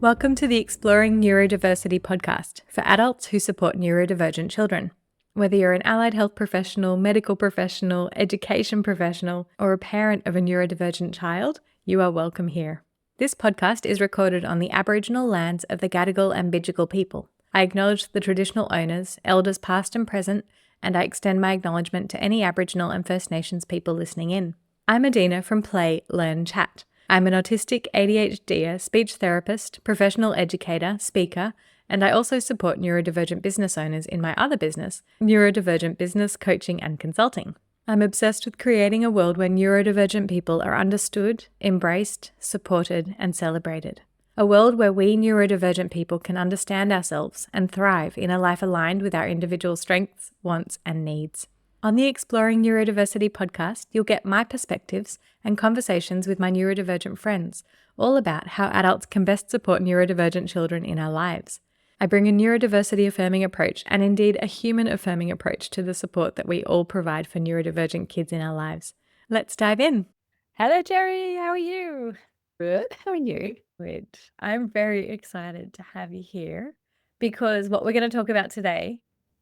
Welcome to the Exploring Neurodiversity podcast for adults who support neurodivergent children. Whether you're an allied health professional, medical professional, education professional, or a parent of a neurodivergent child, you are welcome here. This podcast is recorded on the Aboriginal lands of the Gadigal and Bidjigal people. I acknowledge the traditional owners, elders past and present, and I extend my acknowledgement to any Aboriginal and First Nations people listening in. I'm Adina from Play, Learn, Chat. I'm an autistic ADHD speech therapist, professional educator, speaker, and I also support neurodivergent business owners in my other business, Neurodivergent Business Coaching and Consulting. I'm obsessed with creating a world where neurodivergent people are understood, embraced, supported, and celebrated. A world where we neurodivergent people can understand ourselves and thrive in a life aligned with our individual strengths, wants, and needs. On the Exploring Neurodiversity podcast, you'll get my perspectives and conversations with my neurodivergent friends, all about how adults can best support neurodivergent children in our lives. I bring a neurodiversity affirming approach and indeed a human affirming approach to the support that we all provide for neurodivergent kids in our lives. Let's dive in. Hello, Cheri. How are you? Good. How are you? Good. I'm very excited to have you here because what we're going to talk about today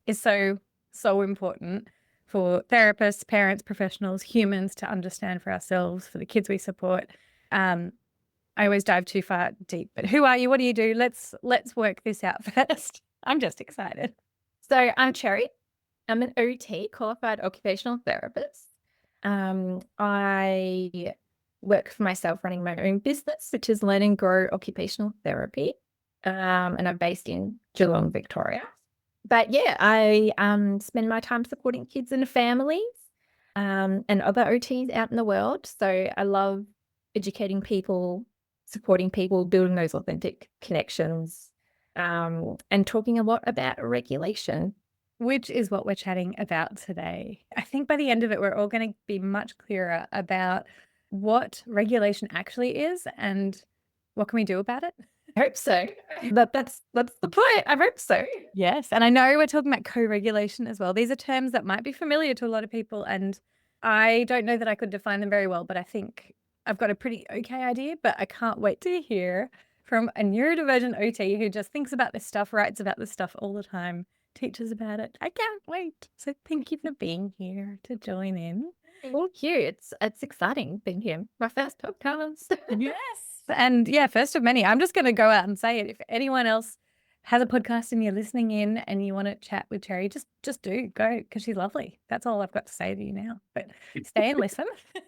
is so important for therapists, parents, professionals, humans to understand for ourselves, for the kids we support. I always dive too far deep, but who are you? What do you do? Let's work this out first. I'm just excited. So I'm Cheri. I'm an OT, qualified occupational therapist. I work for myself running my own business, which is Learn and Grow Occupational Therapy. And I'm based in Geelong, Victoria. But yeah, I spend my time supporting kids and families and other OTs out in the world. So I love educating people, supporting people, building those authentic connections, and talking a lot about regulation. Which is what we're chatting about today. I think by the end of it, we're all going to be much clearer about what regulation actually is and what can we do about it. I hope so. That's the point. I hope so. Yes. And I know we're talking about co-regulation as well. These are terms that might be familiar to a lot of people, and I don't know that I could define them very well, but I think I've got a pretty okay idea, but I can't wait to hear from a neurodivergent OT who just thinks about this stuff, writes about this stuff all the time, teaches about it. I can't wait. So thank you for being here to join in. Thank you. It's exciting being here. My first podcast. Yes. And yeah, first of many. I'm just going to go out and say it. If anyone else has a podcast and you're listening in and you want to chat with Cheri, just do go because she's lovely. That's all I've got to say to you now. But stay and listen.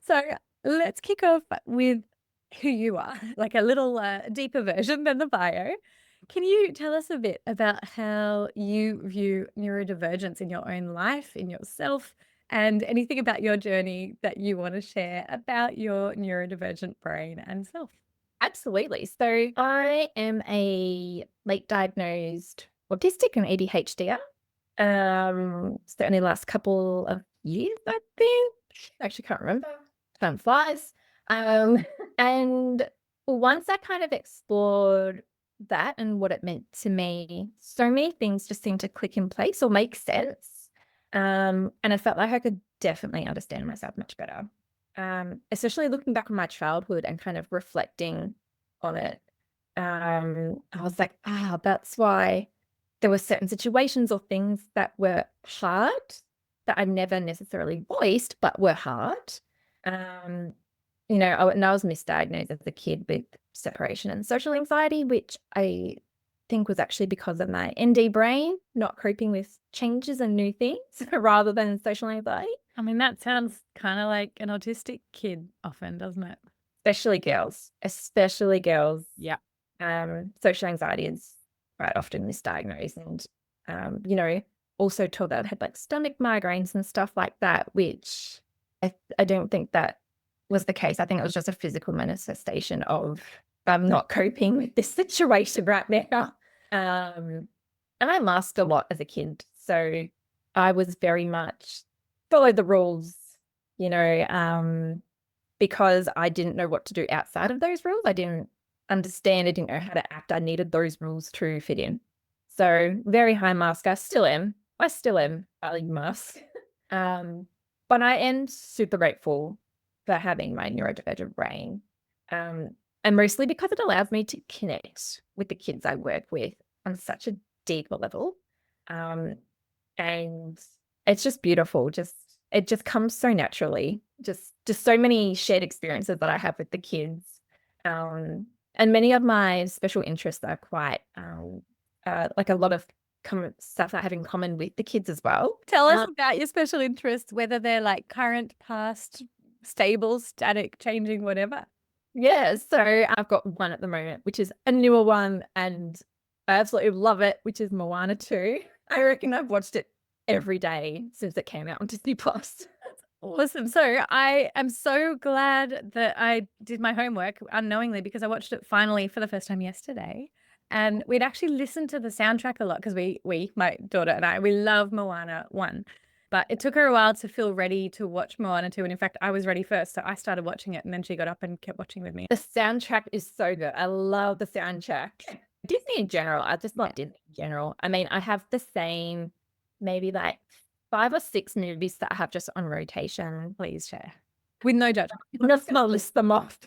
So let's kick off with who you are, like a little deeper version than the bio. Can you tell us a bit about how you view neurodivergence in your own life, in yourself, and anything about your journey that you want to share about your neurodivergent brain and self? Absolutely. So I am a late diagnosed autistic and ADHD. Certainly the last couple of years, I think. I actually can't remember. Time flies. And once I kind of explored that and what it meant to me, so many things just seemed to click in place or make sense. And I felt like I could definitely understand myself much better. Especially looking back on my childhood and kind of reflecting on it. I was like, that's why there were certain situations or things that were hard that I never necessarily voiced, but were hard. And I was misdiagnosed as a kid with separation and social anxiety, which I think was actually because of my ND brain not coping with changes and new things rather than social anxiety. I mean, that sounds kind of like an autistic kid often, doesn't it? Especially girls. Yeah. Social anxiety is quite often misdiagnosed and, also told that I had like stomach migraines and stuff like that, which I don't think that was the case. I think it was just a physical manifestation of I'm not coping with this situation right now. And I masked a lot as a kid. So I was very much follow the rules, because I didn't know what to do outside of those rules. I didn't understand. I didn't know how to act. I needed those rules to fit in. So very high mask. I still am highly mask. But I am super grateful for having my neurodivergent brain. And mostly because it allows me to connect with the kids I work with on such a deeper level. Um, and it's just beautiful. It just comes so naturally. Just so many shared experiences that I have with the kids. And many of my special interests are quite like a lot of stuff I have in common with the kids as well. Tell us about your special interests, whether they're like current, past, stable, static, changing, whatever. Yeah, so I've got one at the moment, which is a newer one, and I absolutely love it, which is Moana 2. I reckon I've watched it every day since it came out on Disney Plus. Awesome. So I am so glad that I did my homework unknowingly, because I watched it finally for the first time yesterday. And we'd actually listened to the soundtrack a lot because my daughter and I, we love Moana 1. But it took her a while to feel ready to watch Moana 2. And in fact, I was ready first. So I started watching it and then she got up and kept watching with me. The soundtrack is so good. I love the soundtrack. Disney in general, I just love Disney in general. I mean, I have the same maybe like 5 or 6 movies that I have just on rotation. Please share. With no judgment. I'm just gonna list them off.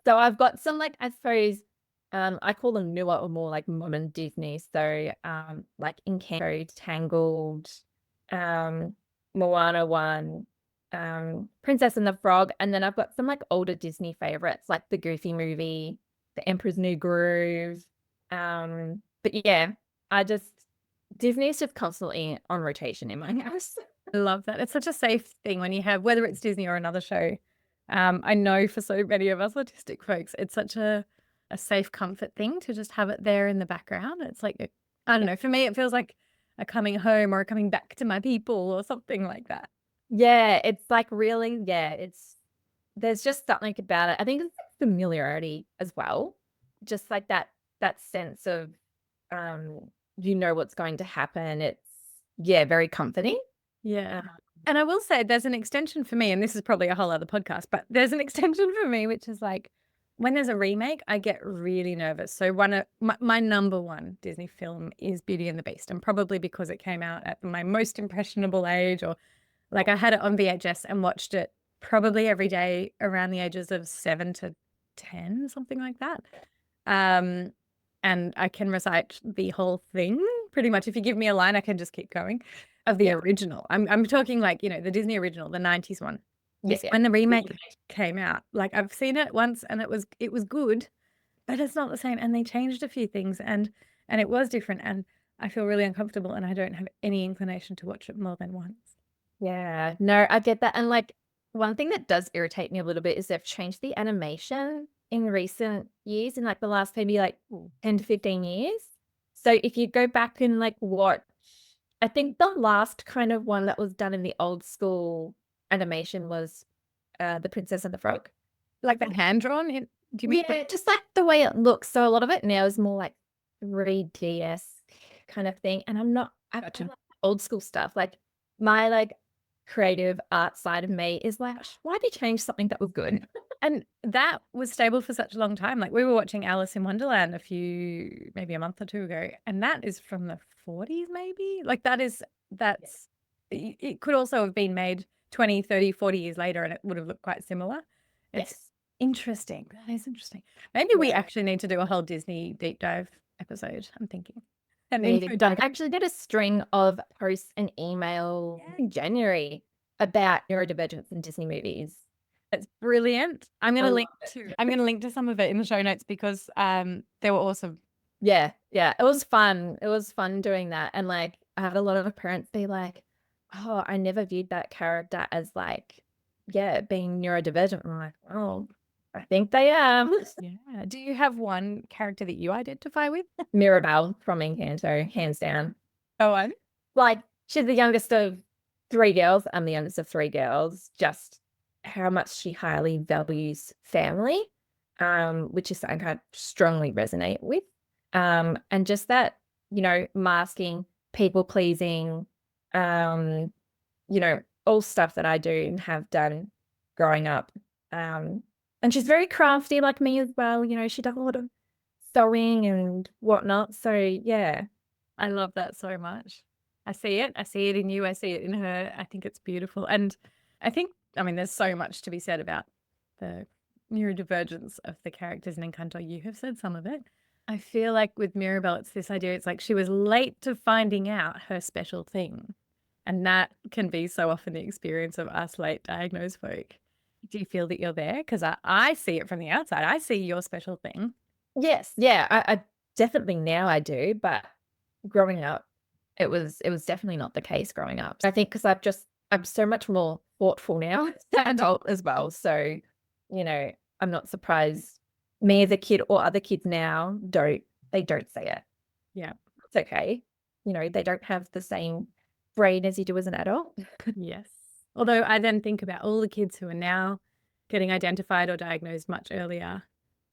So I've got some like, I suppose, I call them newer or more like modern Disney. So like Encanto, Tangled, Moana 1, Princess and the Frog, and then I've got some like older Disney favorites like the Goofy movie, The Emperor's New Groove. But yeah, Disney is just constantly on rotation in my house. I love that. It's such a safe thing when you have, whether it's Disney or another show. I know for so many of us autistic folks, it's such a safe comfort thing to just have it there in the background. It's like, I don't know, for me, it feels like a coming home or a coming back to my people or something like that. Yeah, it's like really, there's just something about it. I think it's familiarity as well. Just like that sense of, you know what's going to happen. It's, very comforting. Yeah. And I will say there's an extension for me, and this is probably a whole other podcast, but there's an extension for me, which is like when there's a remake, I get really nervous. So my number one Disney film is Beauty and the Beast, and probably because it came out at my most impressionable age, or like I had it on VHS and watched it probably every day around the ages of 7 to 10, something like that. And I can recite the whole thing pretty much. If you give me a line, I can just keep going. Of the original. I'm talking like, the Disney original, the 90s one. Yes. When the remake came out, like I've seen it once and it was good, but it's not the same. And they changed a few things and it was different. And I feel really uncomfortable and I don't have any inclination to watch it more than once. Yeah, no, I get that. And like one thing that does irritate me a little bit is they've changed the animation in recent years, in like the last maybe like 10 to 15 years. So if you go back and like I think the last kind of one that was done in the old school animation was The Princess and the Frog. Like the hand-drawn? Do you mean? Yeah, just like the way it looks. So a lot of it now is more like 3DS kind of thing. And I like old school stuff. Like my like creative art side of me is like, why did you change something that was good? And that was stable for such a long time. Like we were watching Alice in Wonderland maybe a month or two ago, and that is from the 40s maybe. Like it could also have been made 20, 30, 40 years later and it would have looked quite similar. It's interesting. That is interesting. Maybe we actually need to do a whole Disney deep dive episode, I'm thinking. And I actually did a string of posts and email in January about neurodivergence in Disney movies. It's brilliant. I'm going to link to some of it in the show notes because they were awesome. Yeah. It was fun. It was fun doing that. And like I had a lot of parents be like, oh, I never viewed that character as like, being neurodivergent. I'm like, oh, I think they am. Yeah. Do you have one character that you identify with? Mirabelle from Encanto, hands down. Oh, one? Like she's the youngest of 3 girls. I'm the youngest of 3 girls. Just how much she highly values family, which is something I strongly resonate with. And just that, masking, people pleasing, all stuff that I do and have done growing up. And she's very crafty like me as well. She does a lot of sewing and whatnot. So yeah. I love that so much. I see it in you. I see it in her. I think it's beautiful. And I think, there's so much to be said about the neurodivergence of the characters in Encanto. You have said some of it. I feel like with Mirabelle, it's this idea, it's like she was late to finding out her special thing. And that can be so often the experience of us late diagnosed folk. Do you feel that you're there? Because I see it from the outside. I see your special thing. Yes. Yeah. I definitely now I do, but growing up, it was definitely not the case growing up. I think because I'm so much more thoughtful now as an adult as well. So, I'm not surprised me as a kid or other kids now don't say it. Yeah. It's okay. They don't have the same brain as you do as an adult. Yes. Although I then think about all the kids who are now getting identified or diagnosed much earlier.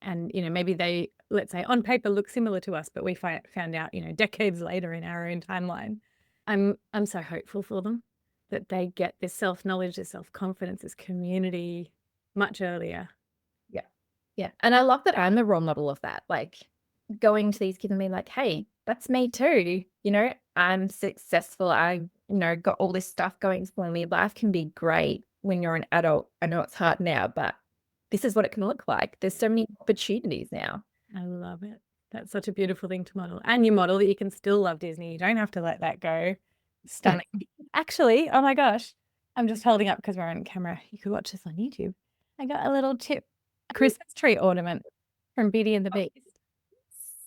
And, maybe they, let's say on paper, look similar to us, but we found out, decades later in our own timeline. I'm so hopeful for them that they get this self-knowledge, this self-confidence, this community much earlier. Yeah. Yeah. And I love that I'm the role model of that. Like going to these kids and being like, hey, that's me too. I'm successful. I, got all this stuff going for me. Life can be great when you're an adult. I know it's hard now, but this is what it can look like. There's so many opportunities now. I love it. That's such a beautiful thing to model. And you model that you can still love Disney. You don't have to let that go. Stunning. Actually, oh my gosh, I'm just holding up because we're on camera. You could watch this on YouTube. I got a little tip, a Christmas tree ornament from Beauty and the Beast.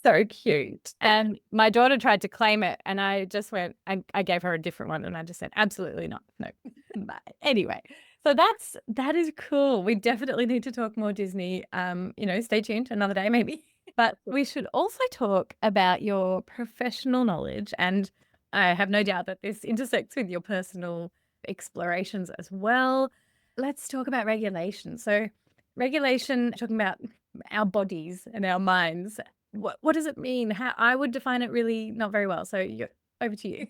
So cute. And my daughter tried to claim it, and I just went, I gave her a different one, and I just said, absolutely not. No. But anyway, so that is cool. We definitely need to talk more Disney. Stay tuned another day maybe. But we should also talk about your professional knowledge, and I have no doubt that this intersects with your personal explorations as well. Let's talk about regulation. So regulation, talking about our bodies and our minds. What does it mean? How I would define it really not very well. So over to you.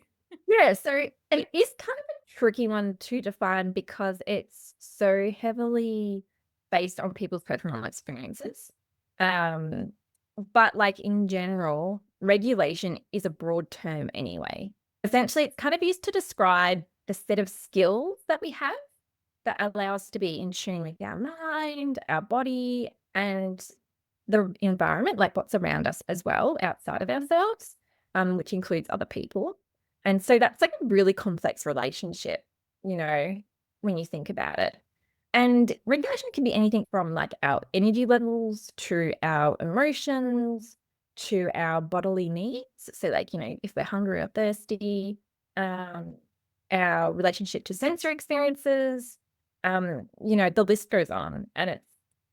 Yeah, so it is kind of a tricky one to define because it's so heavily based on people's personal experiences. But like in general, regulation is a broad term anyway. Essentially, it's kind of used to describe the set of skills that we have that allow us to be in tune with our mind, our body, and the environment, like what's around us as well, outside of ourselves, which includes other people. And so that's like a really complex relationship, when you think about it. And regulation can be anything from like our energy levels to our emotions to our bodily needs. So like, if we're hungry or thirsty, our relationship to sensory experiences, the list goes on. And it's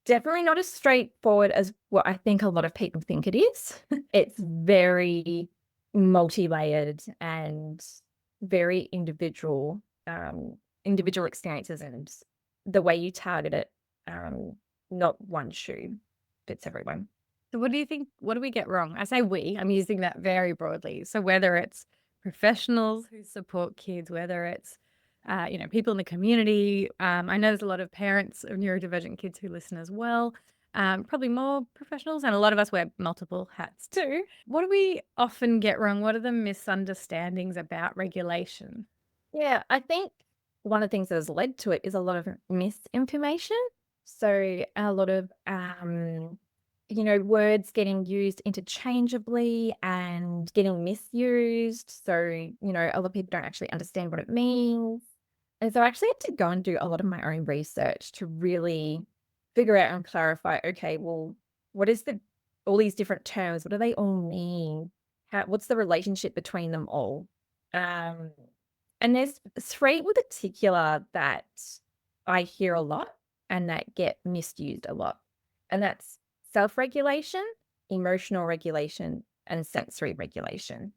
definitely not as straightforward as what I think a lot of people think it is. It's very multi-layered and very individual experiences, and the way you target it, not one shoe fits everyone. So what do you think? What do we get wrong? I say we, I'm using that very broadly. So whether it's professionals who support kids, whether it's people in the community. I know there's a lot of parents of neurodivergent kids who listen as well. Probably more professionals, and a lot of us wear multiple hats too. What do we often get wrong? What are the misunderstandings about regulation? Yeah, I think one of the things that has led to it is a lot of misinformation. So a lot of words getting used interchangeably and getting misused. So, a lot of people don't actually understand what it means. And so I actually had to go and do a lot of my own research to really figure out and clarify, okay, well, what is all these different terms? What do they all mean? What's the relationship between them all? And there's three in particular that I hear a lot and that get misused a lot. And that's self-regulation, emotional regulation, and sensory regulation.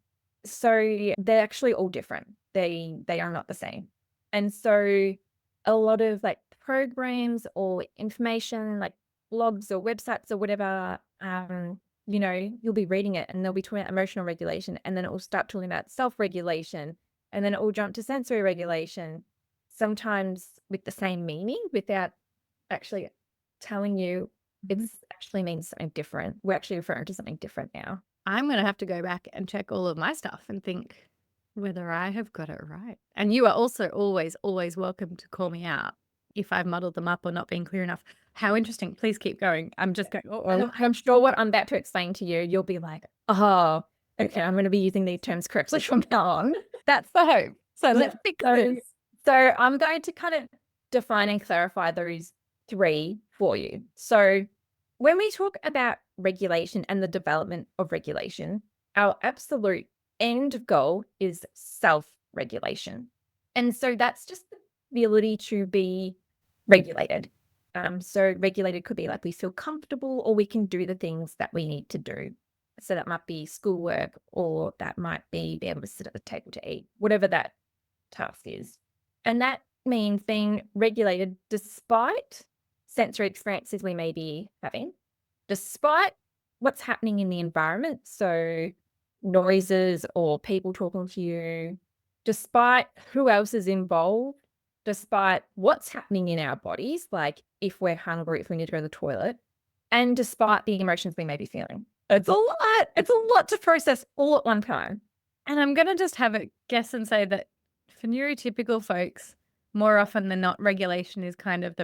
So they're actually all different. They are not the same. And so a lot of like programs or information like blogs or websites or whatever, you'll be reading it and they'll be talking about emotional regulation, and then it will start talking about self-regulation, and then it will jump to sensory regulation, sometimes with the same meaning without actually telling you it actually means something different. We're actually referring to something different now. I'm going to have to go back and check all of my stuff and think whether I have got it right. And you are also always, always welcome to call me out if I've muddled them up or not being clear enough. How interesting. Please keep going. I'm just going, I'm sure what I'm about to explain to you, you'll be like, oh, okay, I'm going to be using these terms correctly from now on. that's the hope. So let's fix this. So I'm going to kind of define and clarify those three for you. So when we talk about regulation and the development of regulation, our absolute end goal is self-regulation. And so that's just the ability to be regulated. So regulated could be like we feel comfortable or we can do the things that we need to do. So that might be schoolwork or that might be able to sit at the table to eat, whatever that task is. And that means being regulated despite sensory experiences we may be having, despite what's happening in the environment. So noises or people talking to you, despite who else is involved, despite what's happening in our bodies, like if we're hungry, if we need to go to the toilet, and despite the emotions we may be feeling. It's a lot. It's a lot to process all at one time. And I'm going to just have a guess and say that for neurotypical folks, more often than not, regulation is kind of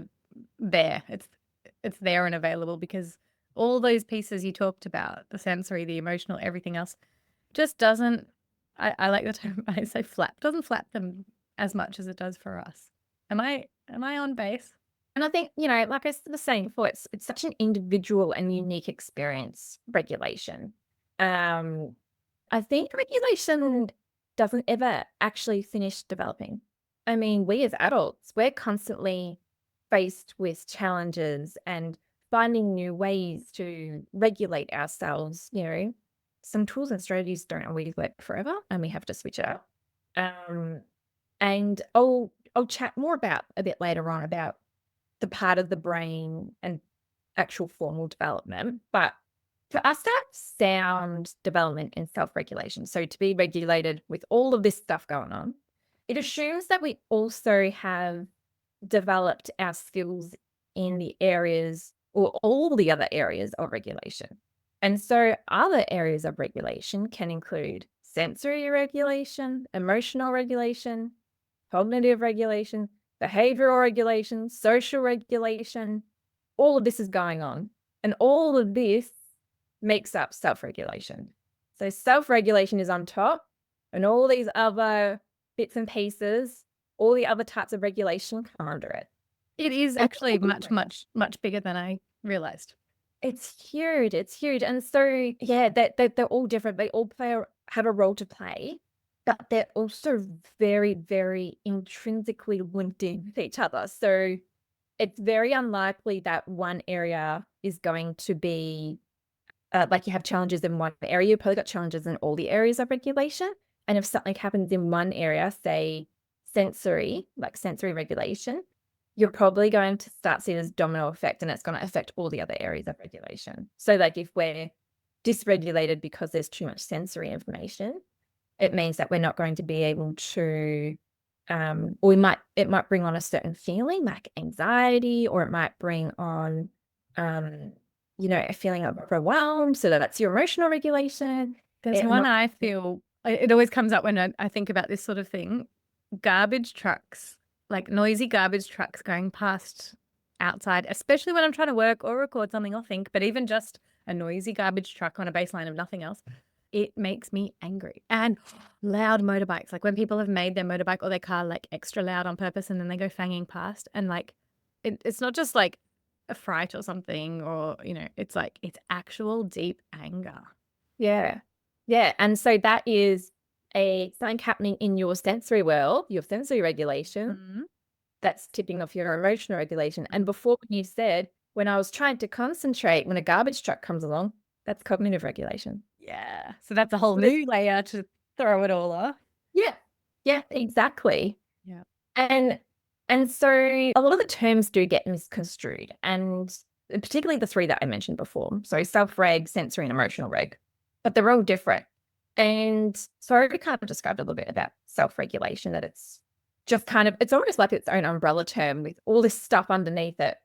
there. It's there and available because all those pieces you talked about, the sensory, the emotional, everything else, just doesn't, I like the term I say flap, doesn't flap them as much as it does for us. Am I on base? And I think, like I was saying before, it's such an individual and unique experience, regulation. I think regulation doesn't ever actually finish developing. I mean, we as adults, we're constantly faced with challenges and finding new ways to regulate ourselves. Some tools and strategies don't always work forever and we have to switch it up. And I'll chat more about a bit later on about the part of the brain and actual formal development. But for us to have sound development and self-regulation, so to be regulated with all of this stuff going on, it assumes that we also have developed our skills in the areas or all the other areas of regulation. And so other areas of regulation can include sensory regulation, emotional regulation, cognitive regulation, behavioral regulation, social regulation. All of this is going on. And all of this makes up self-regulation. So self-regulation is on top, and all these other bits and pieces, all the other types of regulation come under it. It is actually much, much, much bigger than I realized. It's huge. It's huge. And so, yeah, they're all different. They all have a role to play, but they're also very, very intrinsically linked in with each other. So it's very unlikely that one area is going to be like you have challenges in one area, you've probably got challenges in all the areas of regulation. And if something happens in one area, say sensory, like sensory regulation, you're probably going to start seeing this domino effect and it's going to affect all the other areas of regulation. So like if we're dysregulated because there's too much sensory information, it means that we're not going to be able to, or it might bring on a certain feeling like anxiety, or it might bring on, a feeling of overwhelmed. So that's your emotional regulation. There's one I feel, it always comes up when I think about this sort of thing. Garbage trucks, like noisy garbage trucks going past outside, especially when I'm trying to work or record something or think, but even just a noisy garbage truck on a baseline of nothing else, it makes me angry. And loud motorbikes, like when people have made their motorbike or their car like extra loud on purpose and then they go fanging past, and like it's not just like a fright or something, or it's like it's actual deep anger. Yeah. And so that is something happening in your sensory world, your sensory regulation, that's tipping off your emotional regulation. And before you said, when I was trying to concentrate, when a garbage truck comes along, that's cognitive regulation. Yeah. So that's a whole new layer to throw it all off. Yeah, exactly. Yeah. And so a lot of the terms do get misconstrued, and particularly the three that I mentioned before. So self-reg, sensory, and emotional reg, but they're all different. And so I already kind of described a little bit about self-regulation, that it's just it's almost like its own umbrella term with all this stuff underneath it.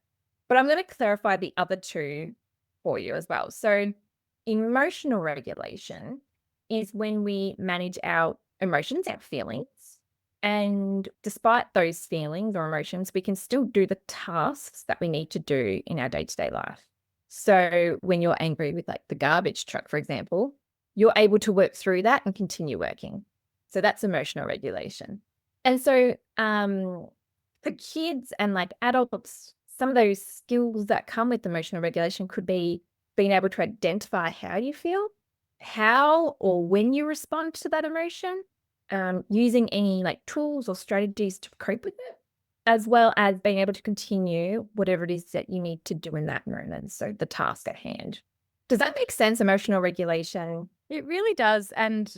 But I'm going to clarify the other two for you as well. So emotional regulation is when we manage our emotions, our feelings, And despite those feelings or emotions, we can still do the tasks that we need to do in our day-to-day life. So when you're angry with like the garbage truck, for example, you're able to work through that and continue working. So that's emotional regulation. And so for kids and like adults, some of those skills that come with emotional regulation could be being able to identify how you feel, how or when you respond to that emotion, using any like tools or strategies to cope with it, as well as being able to continue whatever it is that you need to do in that moment. So the task at hand. Does that make sense? Emotional regulation. It really does. And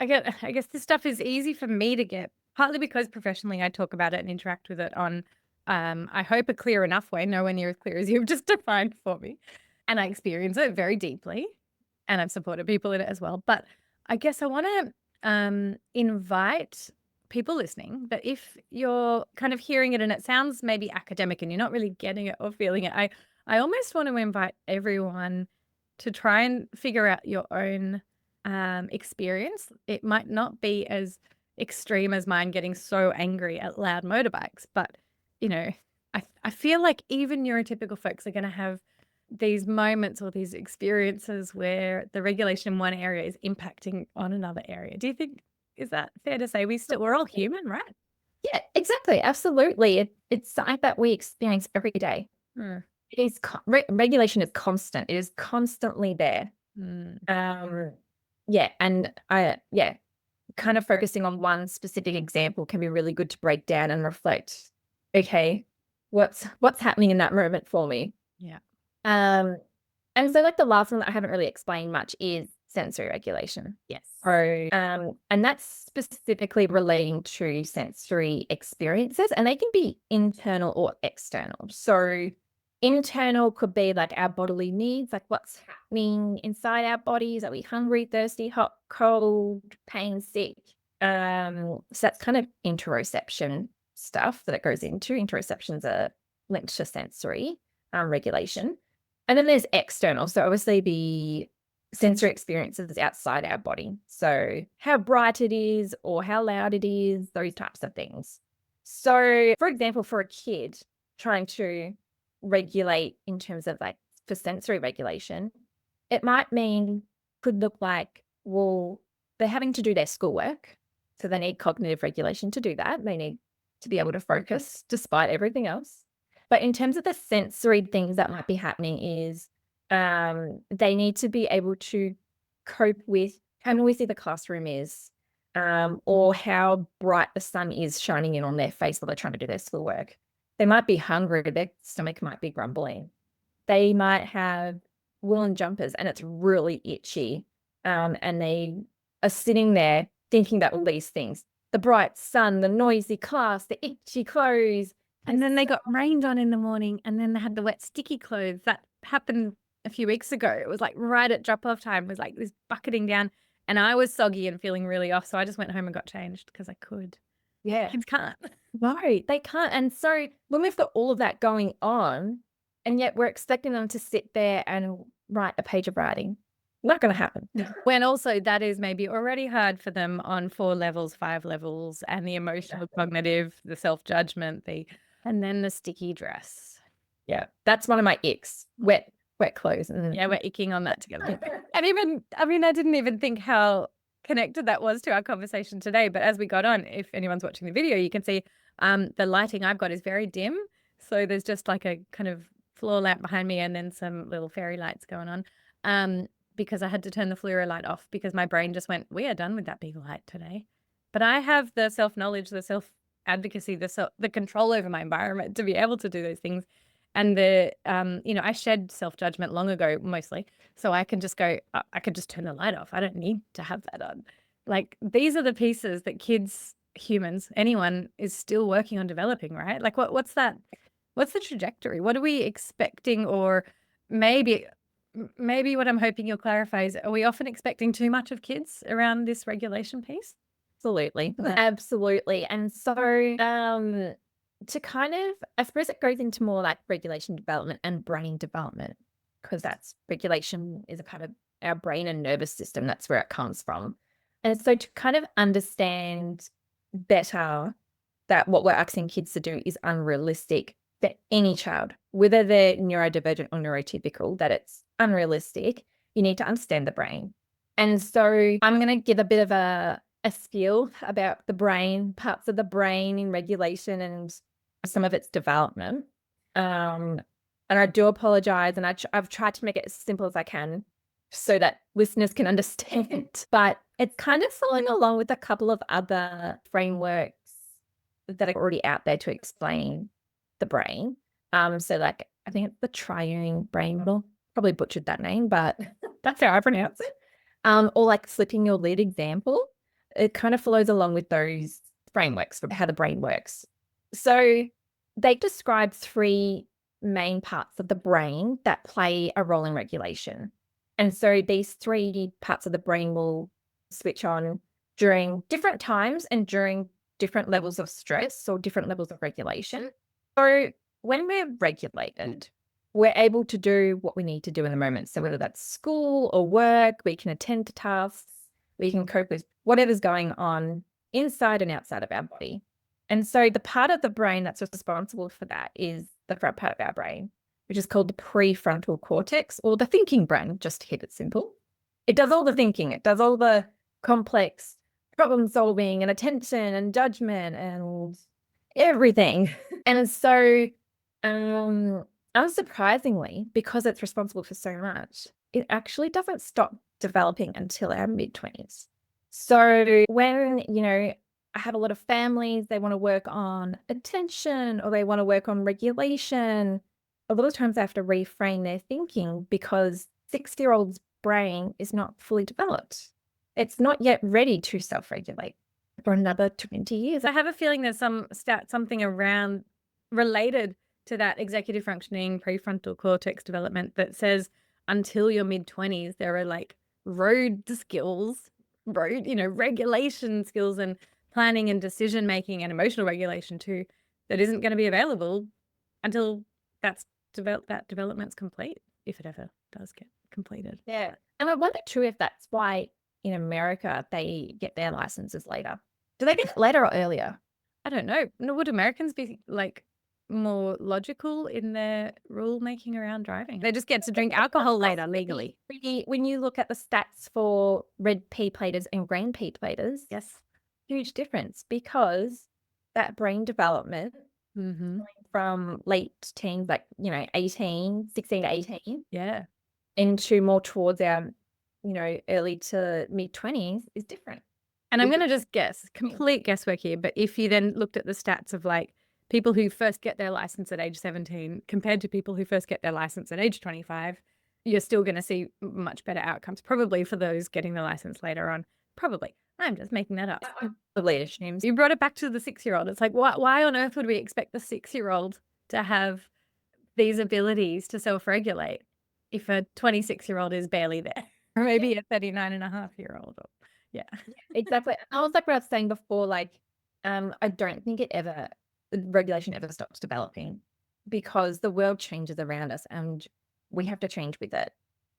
I guess this stuff is easy for me to get, partly because professionally I talk about it and interact with it on, I hope, a clear enough way, nowhere near as clear as you've just defined for me. And I experience it very deeply, and I've supported people in it as well. But I guess I want to invite people listening that if you're kind of hearing it and it sounds maybe academic and you're not really getting it or feeling it, I almost want to invite everyone to try and figure out your own experience. It might not be as extreme as mine getting so angry at loud motorbikes, but I feel like even neurotypical folks are going to have these moments or these experiences where the regulation in one area is impacting on another area. Do you think, is that fair to say? We're all human, right? Yeah, exactly. Absolutely. It's something that we experience every day. Mm. It is regulation is constant. It is constantly there. Yeah, and kind of focusing on one specific example can be really good to break down and reflect. Okay, what's happening in that moment for me? Yeah. And so like the last one that I haven't really explained much is sensory regulation. Yes. So, and that's specifically relating to sensory experiences, and they can be internal or external. So internal could be like our bodily needs, like what's happening inside our bodies. Are we hungry, thirsty, hot, cold, pain, sick? So that's kind of interoception stuff that it goes into. Interoceptions are linked to sensory regulation. And then there's external. So obviously the sensory experiences outside our body. So how bright it is or how loud it is, those types of things. So for example, for a kid trying to regulate in terms of like for sensory regulation, it could look like, well, they're having to do their schoolwork. So they need cognitive regulation to do that. They need to be able to focus despite everything else. But in terms of the sensory things that might be happening is they need to be able to cope with how noisy the classroom is, or how bright the sun is shining in on their face while they're trying to do their schoolwork. They might be hungry, their stomach might be grumbling. They might have woolen jumpers and it's really itchy, and they are sitting there thinking about all these things. The bright sun, the noisy class, the itchy clothes. And then they got rained on in the morning, and then they had the wet, sticky clothes. That happened a few weeks ago. It was like right at drop-off time. It was like this bucketing down, and I was soggy and feeling really off. So I just went home and got changed because I could. Yeah. Kids can't. No, they can't. And so when we've got all of that going on, and yet we're expecting them to sit there and write a page of writing, not going to happen. When also that is maybe already hard for them on 4 levels, 5 levels, and the emotional, cognitive, the self-judgment, and then the sticky dress. Yeah, that's one of my icks. Wet clothes. Yeah, we're icking on that together. And even, I didn't even think how connected that was to our conversation today. But as we got on, if anyone's watching the video, you can see the lighting I've got is very dim. So there's just like a kind of floor lamp behind me and then some little fairy lights going on. Because I had to turn the fluoro light off because my brain just went, we are done with that big light today. But I have the self-knowledge, the self-advocacy, the control over my environment to be able to do those things. And I shed self-judgment long ago, mostly. So I can just go, I could just turn the light off. I don't need to have that on. Like, these are the pieces that kids, humans, anyone is still working on developing, right? Like, what's that? What's the trajectory? What are we expecting? Or maybe what I'm hoping you'll clarify is, are we often expecting too much of kids around this regulation piece? Absolutely. Absolutely. And so to kind of, I suppose it goes into more like regulation development and brain development, because that's regulation is a part of our brain and nervous system. That's where it comes from. And so to kind of understand better that what we're asking kids to do is unrealistic for any child, whether they're neurodivergent or neurotypical, that it's unrealistic. You need to understand the brain. And so I'm going to give a bit of a spiel about the brain, parts of the brain in regulation and some of its development. And I do apologize, and I've tried to make it as simple as I can so that listeners can understand. But it's kind of following along with a couple of other frameworks that are already out there to explain the brain. So like, I think it's the triune brain model. Probably butchered that name, but that's how I pronounce it. Or like flipping your lid example. It kind of follows along with those frameworks for how the brain works. So they describe 3 main parts of the brain that play a role in regulation. And so these 3 parts of the brain will switch on during different times and during different levels of stress or different levels of regulation. So when we're regulated, we're able to do what we need to do in the moment. So whether that's school or work, we can attend to tasks, we can cope with whatever's going on inside and outside of our body. And so the part of the brain that's responsible for that is the front part of our brain, which is called the prefrontal cortex, or the thinking brain, just to keep it simple. It does all the thinking. It does all the complex problem solving and attention and judgment and everything. And so unsurprisingly, because it's responsible for so much, it actually doesn't stop developing until our mid-20s. So when, I have a lot of families, they want to work on attention or they want to work on regulation, a lot of times I have to reframe their thinking because 6-year-old's brain is not fully developed. It's not yet ready to self-regulate for another 20 years. I have a feeling there's something around related to that executive functioning prefrontal cortex development that says until your mid-20s, there are like regulation skills and planning and decision making and emotional regulation too, that isn't going to be available until that development's complete, if it ever does get completed. Yeah. And I wonder too if that's why in America they get their licenses later. Do they get it later or earlier? I don't know. Would Americans be like more logical in their rule making around driving? They just get to drink alcohol later legally. When you look at the stats for red P platers and green P platers, Yes. huge difference, because that brain development from late teens, like 16 to 18, into more towards our early to mid-20s is different. And I'm going to just guess, complete guesswork here, but if you then looked at the stats of like people who first get their license at age 17 compared to people who first get their license at age 25, you're still going to see much better outcomes, probably for those getting the license later on. Probably. I'm just making that up. Probably assumes. You brought it back to the 6-year-old. It's like, why on earth would we expect the 6-year-old to have these abilities to self-regulate if a 26-year-old is barely there? Or maybe a 39-and-a-half-year-old. Yeah, exactly. I was like what I was saying before, like, I don't think regulation ever stops developing, because the world changes around us and we have to change with it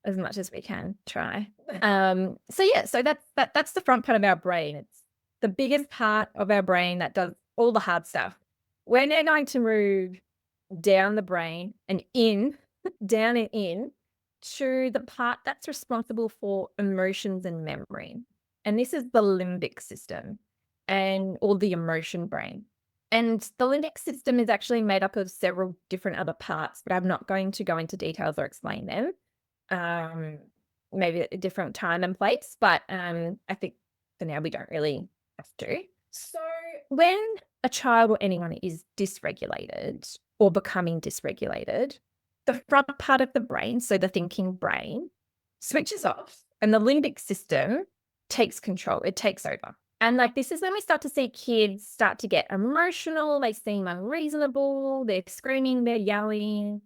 as much as we can try. So that's the front part of our brain. It's the biggest part of our brain that does all the hard stuff. We're now going to move down the brain and down and in to the part that's responsible for emotions and memory. And this is the limbic system or the emotion brain. And the limbic system is actually made up of several different other parts, but I'm not going to go into details or explain them. Maybe at a different time and place, but I think for now we don't really have to. So when a child or anyone is dysregulated or becoming dysregulated, the front part of the brain, so the thinking brain, switches off and the limbic system takes control. It takes over. And like, this is when we start to see kids start to get emotional. They seem unreasonable. They're screaming, they're yelling.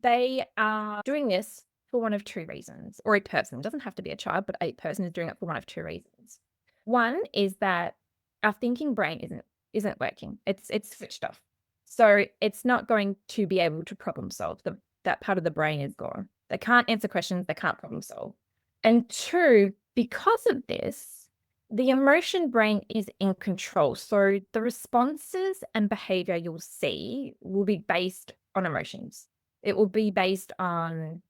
They are doing this for one of 2 reasons, or a person. It doesn't have to be a child, but a person is doing it for one of 2 reasons. One is that our thinking brain isn't working. It's switched off. So it's not going to be able to problem solve. That part of the brain is gone. They can't answer questions. They can't problem solve. And 2, because of this, The emotion brain is in control. So the responses and behavior you'll see will be based on emotions. It will be based on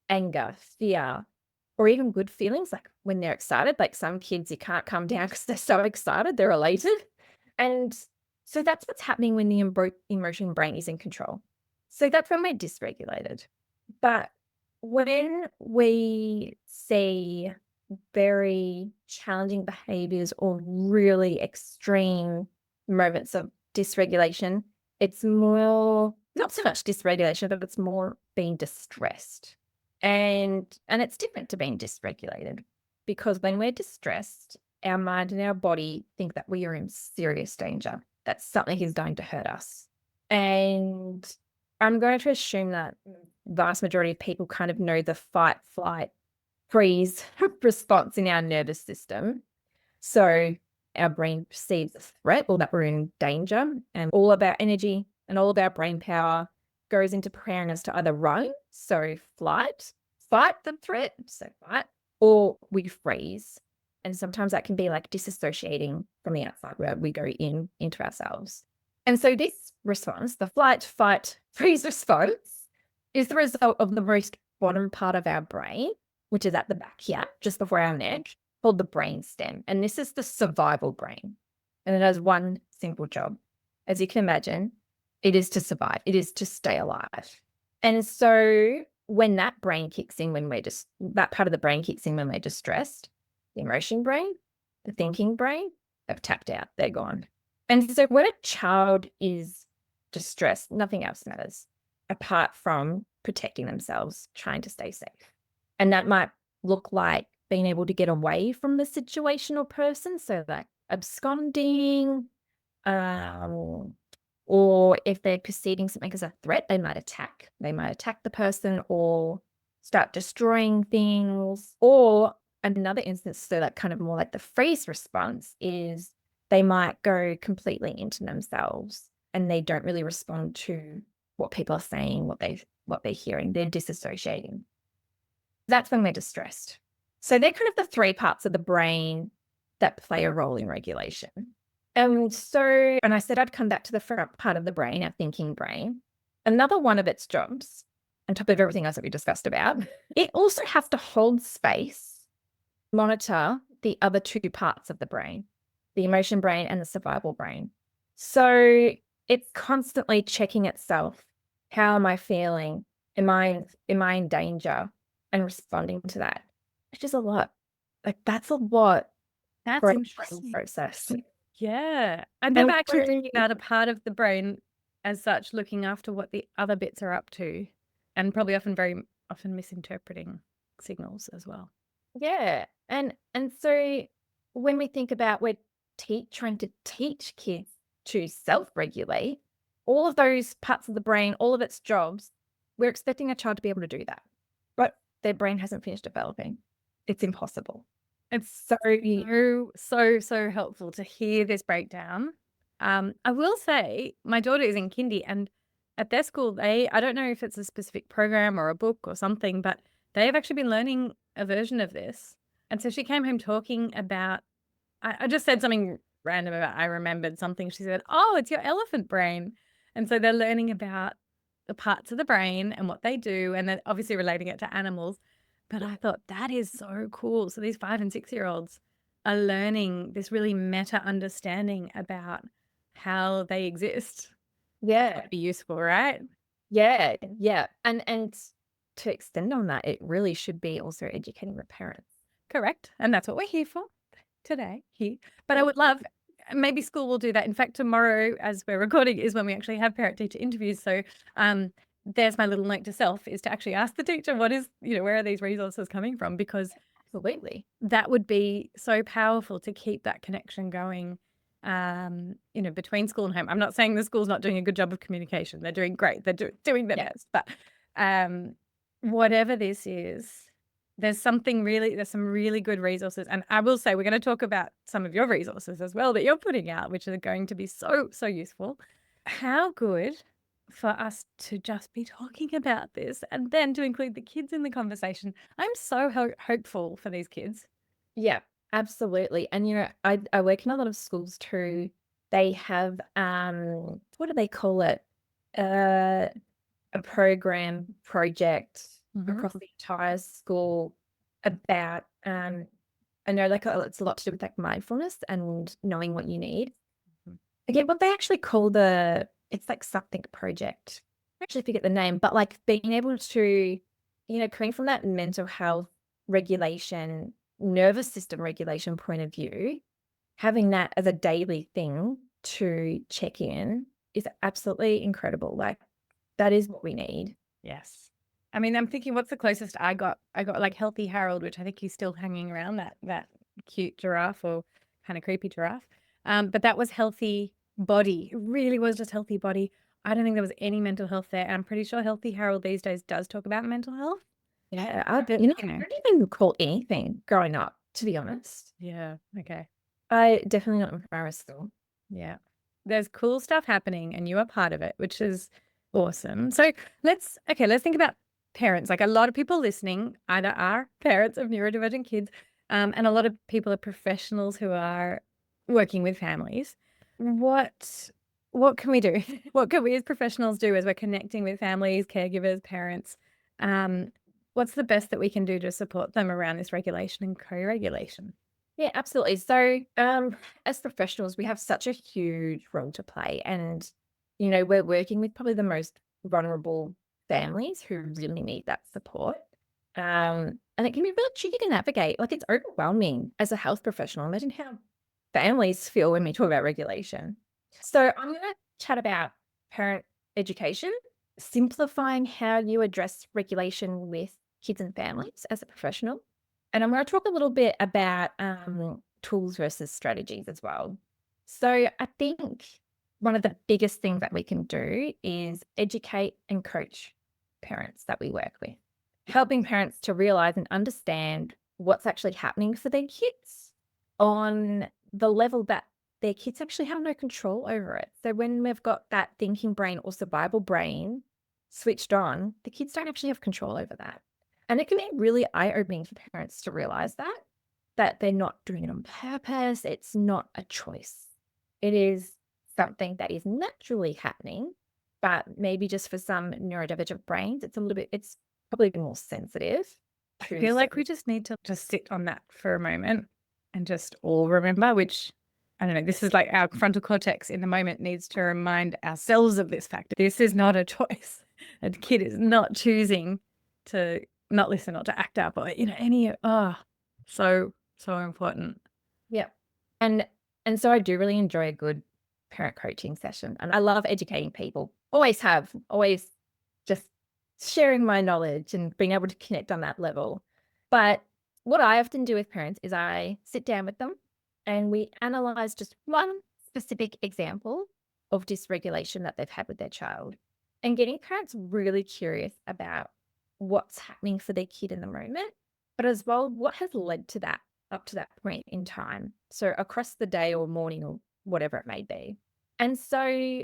anger, fear, or even good feelings, like when they're excited. Like some kids, you can't calm down because they're so excited, they're elated. And so that's what's happening when the emotion brain is in control. So that's when we're dysregulated. But when we see very challenging behaviors or really extreme moments of dysregulation, it's more not so much dysregulation, but it's more being distressed. And it's different to being dysregulated, because when we're distressed, our mind and our body think that we are in serious danger, that something is going to hurt us. And I'm going to assume that vast majority of people kind of know the fight, flight, freeze response in our nervous system. So our brain perceives a threat or that we're in danger, and all of our energy and all of our brain power goes into preparing us to either run, so flight, fight the threat, so fight, or we freeze. And sometimes that can be like disassociating from the outside, where we go into ourselves. And so this response, the flight, fight, freeze response, is the result of the most bottom part of our brain, which is at the back here, just before our neck, called the brain stem. And this is the survival brain. And it has one simple job. As you can imagine, it is to survive. It is to stay alive. And so when that brain kicks in, that part of the brain kicks in when we're distressed, the emotion brain, the thinking brain, have tapped out. They're gone. And so when a child is distressed, nothing else matters apart from protecting themselves, trying to stay safe. And that might look like being able to get away from the situation or person, so like absconding, or if they're perceiving something as a threat, they might attack. They might attack the person or start destroying things. Or another instance, so that kind of more like the freeze response, is they might go completely into themselves and they don't really respond to what people are saying, what they're hearing. They're disassociating. That's when they're distressed. So they're kind of the three parts of the brain that play a role in regulation. And I said I'd come back to the front part of the brain, our thinking brain. Another one of its jobs, on top of everything else that we discussed about, it also has to hold space, monitor the other two parts of the brain, the emotion brain and the survival brain. So it's constantly checking itself. How am I feeling? Am I in danger? And responding to that. It's just a lot. Like that's a lot That's for a interesting. process. Yeah. I'd never actually we're- thought about a part of the brain as such looking after what the other bits are up to, and probably very often misinterpreting signals as well. Yeah. And so when we think about we're trying to teach kids to self-regulate, all of those parts of the brain, all of its jobs, we're expecting a child to be able to do that. But their brain hasn't finished developing. It's impossible. It's so helpful to hear this breakdown. I will say my daughter is in kindy, and at their school, I don't know if it's a specific program or a book or something, but they have actually been learning a version of this. And so she came home talking about, I just said something random about, I remembered something. She said, "Oh, it's your elephant brain." And so they're learning about the parts of the brain and what they do, and then obviously relating it to animals. But I thought that is so cool. So these 5 and 6-year-olds are learning this really meta understanding about how they exist. Yeah. That'd be useful, right? Yeah. Yeah. And to extend on that, it really should be also educating the parents. Correct. And that's what we're here for today here. But I would love, maybe school will do that. In fact, tomorrow, as we're recording, is when we actually have parent-teacher interviews. So there's my little note to self, is to actually ask the teacher, where are these resources coming from? Because Absolutely. that would be so powerful to keep that connection going, between school and home. I'm not saying the school's not doing a good job of communication. They're doing great. They're doing their best. But whatever this is, there's some really good resources. And I will say, we're going to talk about some of your resources as well that you're putting out, which are going to be so useful. How good for us to just be talking about this and then to include the kids in the conversation. I'm so hopeful for these kids. Yeah. Absolutely. And, I work in a lot of schools too. They have, what do they call it? Uh, a program project Mhm. across the entire school about, I know like it's a lot to do with like mindfulness and knowing what you need. Mhm. Again, what they actually call it's like something project. I actually forget the name, but like being able to, coming from that mental health regulation, nervous system regulation point of view, having that as a daily thing to check in is absolutely incredible. Like that is what we need. Yes. I mean, I'm thinking, what's the closest I got? I got like Healthy Harold, which I think he's still hanging around, that cute giraffe or kind of creepy giraffe. But that was Healthy Body. It really was just Healthy Body. I don't think there was any mental health there. And I'm pretty sure Healthy Harold these days does talk about mental health. Yeah, But, I don't even recall anything growing up, to be honest. yeah. Okay. I definitely not embarrassed still. Yeah. There's cool stuff happening and you are part of it, which is awesome. So let's think about parents. Like, a lot of people listening either are parents of neurodivergent kids, and a lot of people are professionals who are working with families. What can we do? What can we as professionals do as we're connecting with families, caregivers, parents? Um, what's the best that we can do to support them around this regulation and co-regulation? Yeah, absolutely. So, as professionals, we have such a huge role to play, and we're working with probably the most vulnerable families who really need that support. And it can be really tricky to navigate. Like it's overwhelming as a health professional. Imagine how families feel when we talk about regulation. So, I'm going to chat about parent education, simplifying how you address regulation with kids and families as a professional. And I'm going to talk a little bit about tools versus strategies as well. So I think one of the biggest things that we can do is educate and coach parents that we work with, helping parents to realize and understand what's actually happening for their kids on the level that their kids actually have no control over it. So when we've got that thinking brain or survival brain switched on, the kids don't actually have control over that. And it can be really eye-opening for parents to realize that they're not doing it on purpose. It's not a choice. It is something that is naturally happening, but maybe just for some neurodivergent brains, it's probably more sensitive I to feel like we certain. just need to just sit on that for a moment and just all remember, which, I don't know, this is like our frontal cortex in the moment needs to remind ourselves of this fact. This is not a choice. A kid is not choosing to not listen or to act up or, so, so important. Yeah. And and so I do really enjoy a good parent coaching session. And I love educating people. Always have, always just sharing my knowledge and being able to connect on that level. But what I often do with parents is I sit down with them and we analyze just one specific example of dysregulation that they've had with their child and getting parents really curious about what's happening for their kid in the moment, but as well, what has led to that up to that point in time. So across the day or morning or whatever it may be. And so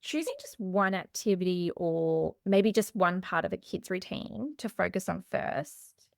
choosing just one activity or maybe just one part of a kid's routine to focus on first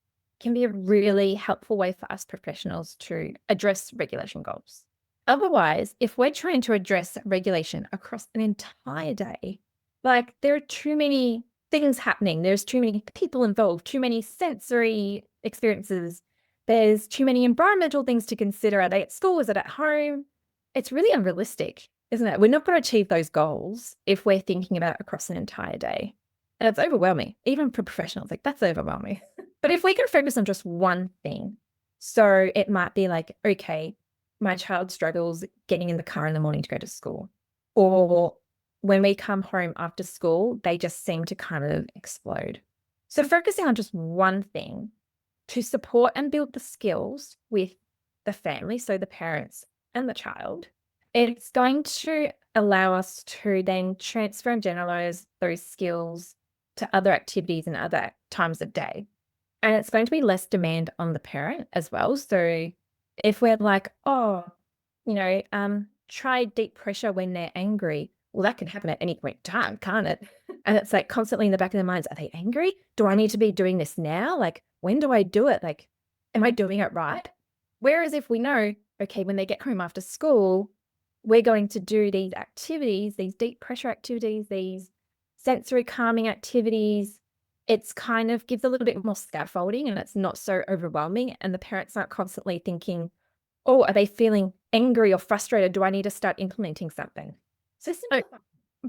can be a really helpful way for us professionals to address regulation goals. Otherwise, if we're trying to address regulation across an entire day, like there are too many things happening, there's too many people involved, too many sensory experiences, there's too many environmental things to consider. Are they at school? Is it at home? It's really unrealistic, isn't it? We're not going to achieve those goals if we're thinking about it across an entire day. And it's overwhelming, even for professionals. Like, that's overwhelming. But if we can focus on just one thing, so it might be like, okay, my child struggles getting in the car in the morning to go to school. Or when we come home after school, they just seem to kind of explode. So focusing on just one thing to support and build the skills with the family, so the parents and the child, it's going to allow us to then transfer and generalize those skills to other activities and other times of day. And it's going to be less demand on the parent as well. So if we're like, oh, try deep pressure when they're angry. Well, that can happen at any point in time, can't it? And it's like constantly in the back of their minds, are they angry? Do I need to be doing this now? Like, when do I do it? Like, am I doing it right? Whereas if we know, okay, when they get home after school, we're going to do these activities, these deep pressure activities, these sensory calming activities, it's kind of gives a little bit more scaffolding and it's not so overwhelming. And the parents aren't constantly thinking, oh, are they feeling angry or frustrated? Do I need to start implementing something? So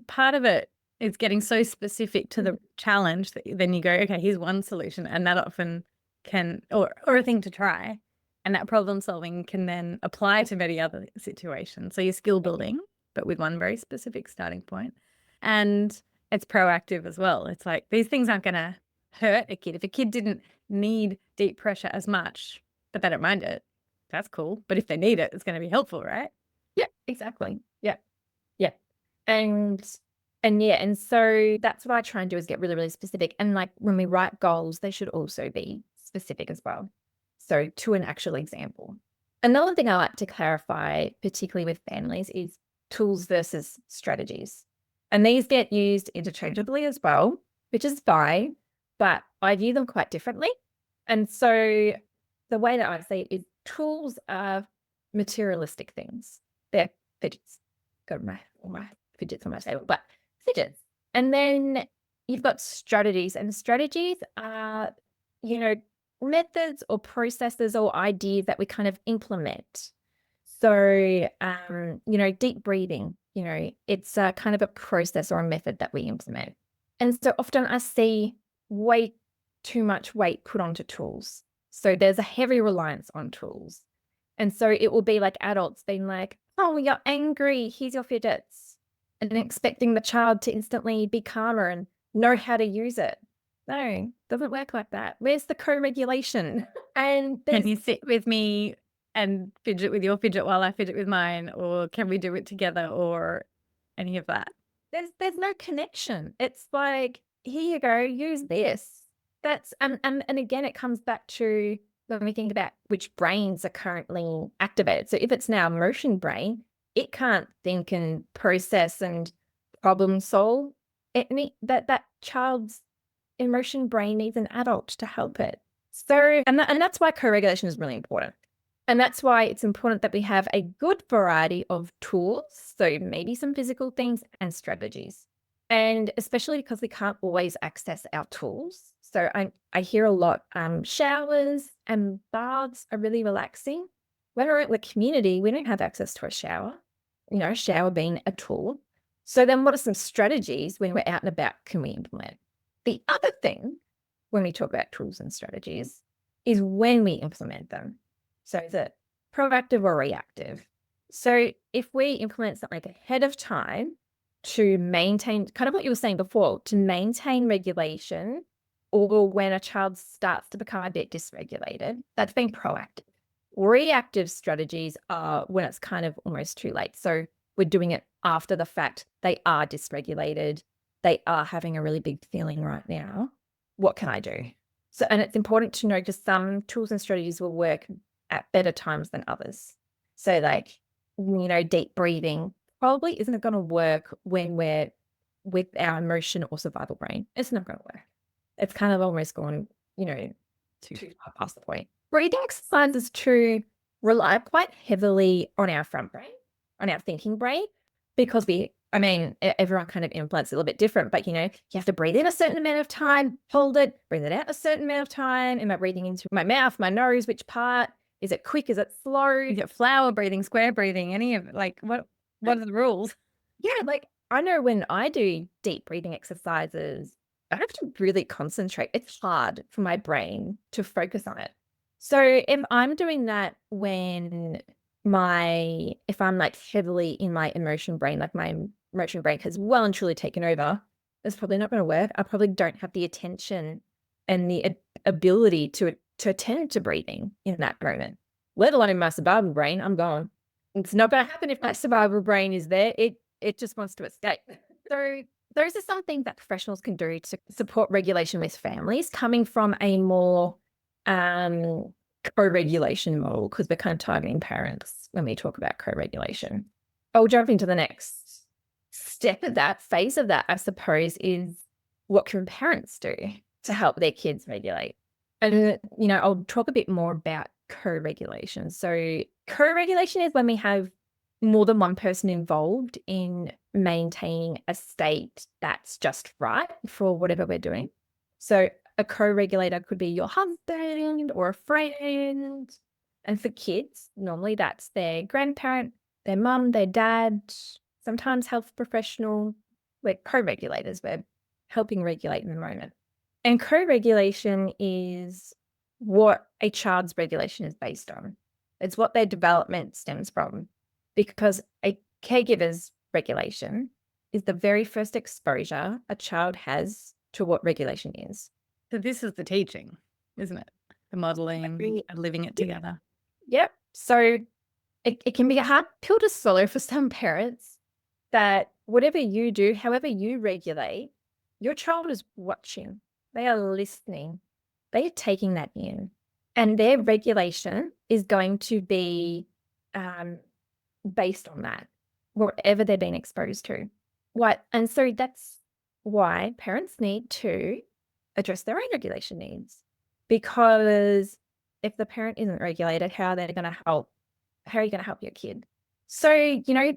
part of it is getting so specific to the challenge that then you go, okay, here's one solution, and that often can, or a thing to try, and that problem solving can then apply to many other situations. So you're skill building, but with one very specific starting point, and it's proactive as well. It's like these things aren't going to hurt a kid. If a kid didn't need deep pressure as much, but they don't mind it, that's cool. But if they need it, it's going to be helpful, right? yeah, exactly. Yeah. Yeah. And so that's what I try and do is get really, really specific. And like when we write goals, they should also be specific as well. So to an actual example. Another thing I like to clarify, particularly with families, is tools versus strategies. And these get used interchangeably as well, which is fine, but I view them quite differently. And so the way that I say it is tools are materialistic things. They're fidgets. Got all my fidgets on my table, but fidgets. And then you've got strategies, and strategies are, methods or processes or ideas that we kind of implement. So, deep breathing, it's a kind of a process or a method that we implement. And so often I see way too much weight put onto tools. So there's a heavy reliance on tools. And so it will be like adults being like, oh, you're angry, here's your fidgets. And then expecting the child to instantly be calmer and know how to use it. No, doesn't work like that. Where's the co-regulation? And Can you sit with me and fidget with your fidget while I fidget with mine? Or can we do it together, or any of that? there's no connection. It's like, here you go, use this. That's and again, it comes back to when we think about which brains are currently activated. So if it's now emotion brain, it can't think and process and problem solve. That child's emotion brain needs an adult to help it. So and that's why co-regulation is really important. And that's why it's important that we have a good variety of tools. So maybe some physical things and strategies. And especially because we can't always access our tools. So I hear a lot, showers and baths are really relaxing. When we're at the community, we don't have access to a shower, shower being a tool. So then what are some strategies when we're out and about can we implement? The other thing when we talk about tools and strategies is when we implement them. So is it proactive or reactive? So if we implement something ahead of time to maintain, kind of what you were saying before, to maintain regulation, or when a child starts to become a bit dysregulated, that's being proactive. Reactive strategies are when it's kind of almost too late. So we're doing it after the fact. They are dysregulated. They are having a really big feeling right now. What can I do? So, and it's important to know because some tools and strategies will work at better times than others. So like, deep breathing probably isn't going to work when we're with our emotion or survival brain. It's not going to work. It's kind of almost gone, too far past the point. Breathing exercises to rely quite heavily on our front brain, on our thinking brain, because everyone kind of implements a little bit different, but you have to breathe in a certain amount of time, hold it, breathe it out a certain amount of time. Am I breathing into my mouth, my nose, which part? Is it quick? Is it slow? Is it flower breathing, square breathing, any of it? Like what are the rules? Yeah, like I know when I do deep breathing exercises, I have to really concentrate. It's hard for my brain to focus on it. So if I'm doing that if I'm like heavily in my emotion brain, like my emotion brain has well and truly taken over, it's probably not going to work. I probably don't have the attention and the ability to attend to breathing in that moment, let alone my survival brain. I'm gone. It's not going to happen if my survival brain is there. It just wants to escape. So those are some things that professionals can do to support regulation with families coming from a more co-regulation model, because we're kind of targeting parents when we talk about co-regulation. I'll jump into the next step of that, phase of that, I suppose, is what can parents do to help their kids regulate? And, I'll talk a bit more about co-regulation. So co-regulation is when we have more than one person involved in maintaining a state that's just right for whatever we're doing. So a co-regulator could be your husband or a friend. And for kids, normally that's their grandparent, their mum, their dad, sometimes health professional. We're co-regulators. We're helping regulate in the moment. And co-regulation is what a child's regulation is based on. It's what their development stems from, because a caregiver's regulation is the very first exposure a child has to what regulation is. So this is the teaching, isn't it? The modelling and living it together. Yep. So it can be a hard pill to swallow for some parents that whatever you do, however you regulate, your child is watching. They are listening. They are taking that in. And their regulation is going to be based on that, whatever they're being exposed to. And so that's why parents need to address their own regulation needs. Because if the parent isn't regulated, how are they going to help? How are you going to help your kid? So,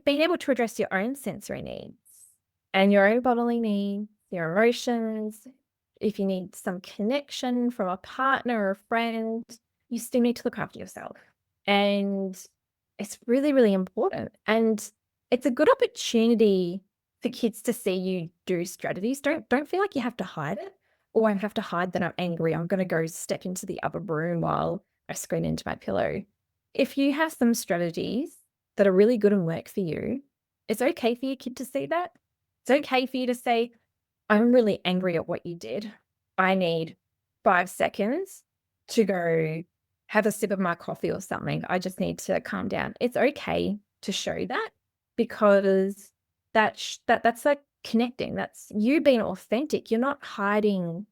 being able to address your own sensory needs and your own bodily needs, your emotions, if you need some connection from a partner or a friend, you still need to look after yourself. And it's really, really important. And it's a good opportunity for kids to see you do strategies. Don't feel like you have to hide it. Or I have to hide that I'm angry. I'm going to go step into the other room while I scream into my pillow. If you have some strategies that are really good and work for you, it's okay for your kid to see that. It's okay for you to say, I'm really angry at what you did. I need 5 seconds to go have a sip of my coffee or something. I just need to calm down. It's okay to show that, because that's like connecting. That's you being authentic. You're not hiding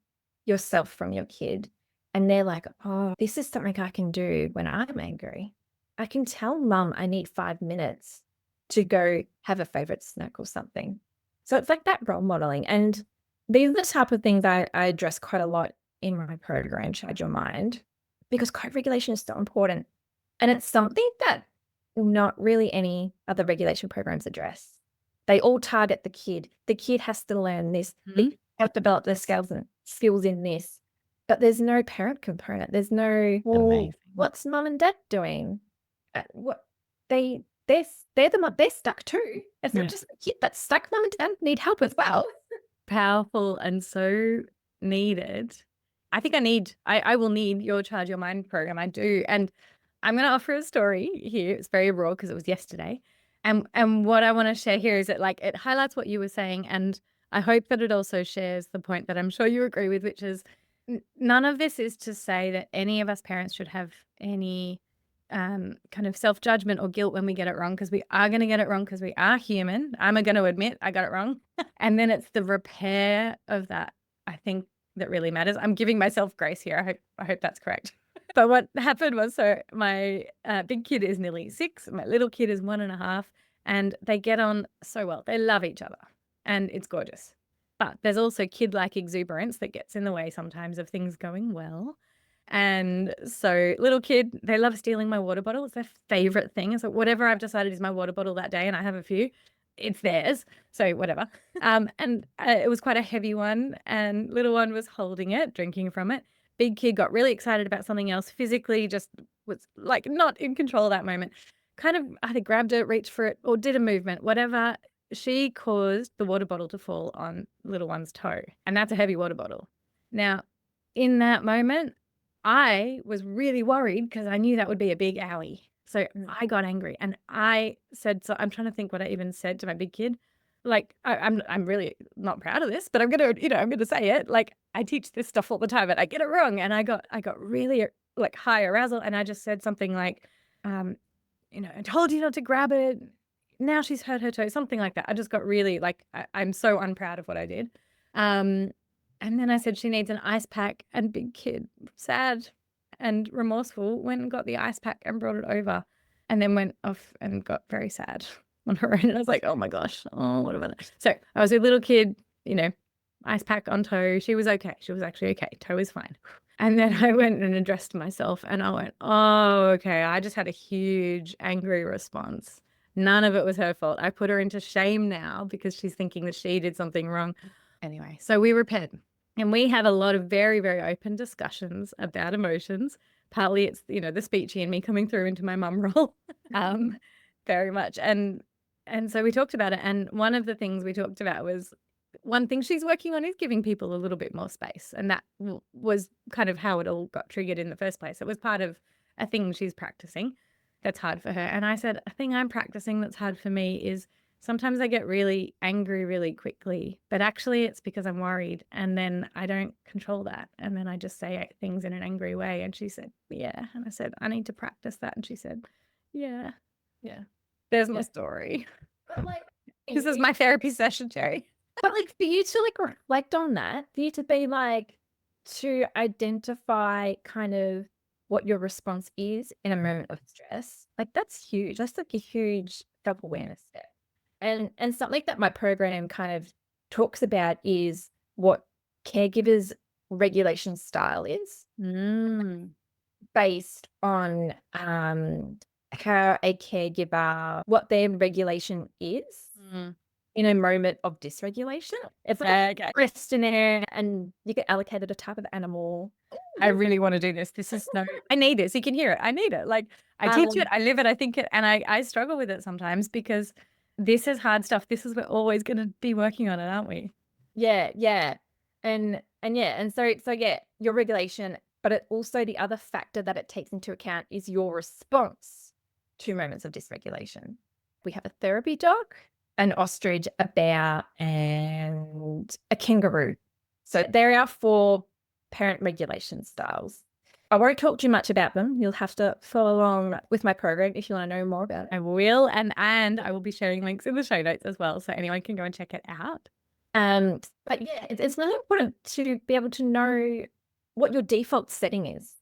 yourself from your kid. And they're like, oh, this is something I can do when I'm angry. I can tell mum I need 5 minutes to go have a favorite snack or something. So it's like that role modeling. And these are the type of things I address quite a lot in my program, Charge Your Mind, because co-regulation is so important. And it's something that not really any other regulation programs address. They all target the kid. The kid has to learn this. They have to develop their skills in this. But there's no parent component. There's no, well, what's mum and dad doing? What they're stuck too. It's not just the kid that's stuck. Mum and dad need help as well. Powerful and so needed. I will need your Charge Your Mind program. I do. And I'm going to offer a story here. It's very raw because it was yesterday. And what I want to share here is that it highlights what you were saying. And I hope that it also shares the point that I'm sure you agree with, which is none of this is to say that any of us parents should have any kind of self-judgment or guilt when we get it wrong, because we are going to get it wrong because we are human. I'm going to admit I got it wrong. And then it's the repair of that, I think, that really matters. I'm giving myself grace here. I hope that's correct. But what happened was, so my big kid is nearly 6. My little kid is 1.5, and they get on so well. They love each other and it's gorgeous. But there's also kid-like exuberance that gets in the way sometimes of things going well. And so little kid, they love stealing my water bottle. It's their favorite thing. So whatever I've decided is my water bottle that day, and I have a few, it's theirs. So whatever. And it was quite a heavy one, and little one was holding it, drinking from it. Big kid got really excited about something else, physically just was not in control of that moment. Kind of either grabbed it, reached for it, or did a movement, whatever. She caused the water bottle to fall on little one's toe. And that's a heavy water bottle. Now, in that moment, I was really worried because I knew that would be a big owie. So I got angry and I said, so I'm trying to think what I even said to my big kid. I'm really not proud of this, but I'm gonna say it. I teach this stuff all the time, but I get it wrong. And I got really high arousal, and I just said something like, I told you not to grab it. Now she's hurt her toe, something like that. I just got really I'm so unproud of what I did. And then I said she needs an ice pack, and big kid, sad and remorseful, went and got the ice pack and brought it over, and then went off and got very sad on her own. And I was like, oh my gosh, what about that? So I was a little kid, ice pack on toe. She was okay. She was actually okay. Toe is fine. And then I went and addressed myself and I went, oh, okay. I just had a huge angry response. None of it was her fault. I put her into shame now because she's thinking that she did something wrong. Anyway, so we repent and we have a lot of very, very open discussions about emotions. Partly it's, the speechy and me coming through into my mum role, very much. And so we talked about it. And one of the things we talked about was, one thing she's working on is giving people a little bit more space. And that was kind of how it all got triggered in the first place. It was part of a thing she's practicing that's hard for her. And I said, a thing I'm practicing that's hard for me is sometimes I get really angry really quickly, but actually it's because I'm worried. And then I don't control that. And then I just say things in an angry way. And she said, yeah. And I said, I need to practice that. And she said, yeah. There's my story. But like, This is my therapy session, Cheri. But like for you to like reflect on that, for you to be like, to identify kind of what your response is in a moment of stress, like that's huge. That's like a huge self-awareness step. And something that my program kind of talks about is what caregivers regulation style is based on how a caregiver, what their regulation is in a moment of dysregulation. It's like a questionnaire and you get allocated a type of animal. I really want to do this. This is I need this. You can hear it. I need it. Like I teach it, I live it, I think it, and I struggle with it sometimes because this is hard stuff. This is we're always going to be working on it, aren't we? Yeah. And so your regulation, but it also the other factor that it takes into account is your response to moments of dysregulation. We have a therapy dog, an ostrich, a bear, and a kangaroo. So there are 4 parent regulation styles. I won't talk too much about them. You'll have to follow along with my program if you want to know more about it. I will, and I will be sharing links in the show notes as well, so anyone can go and check it out. But yeah, it's really important to be able to know what your default setting is.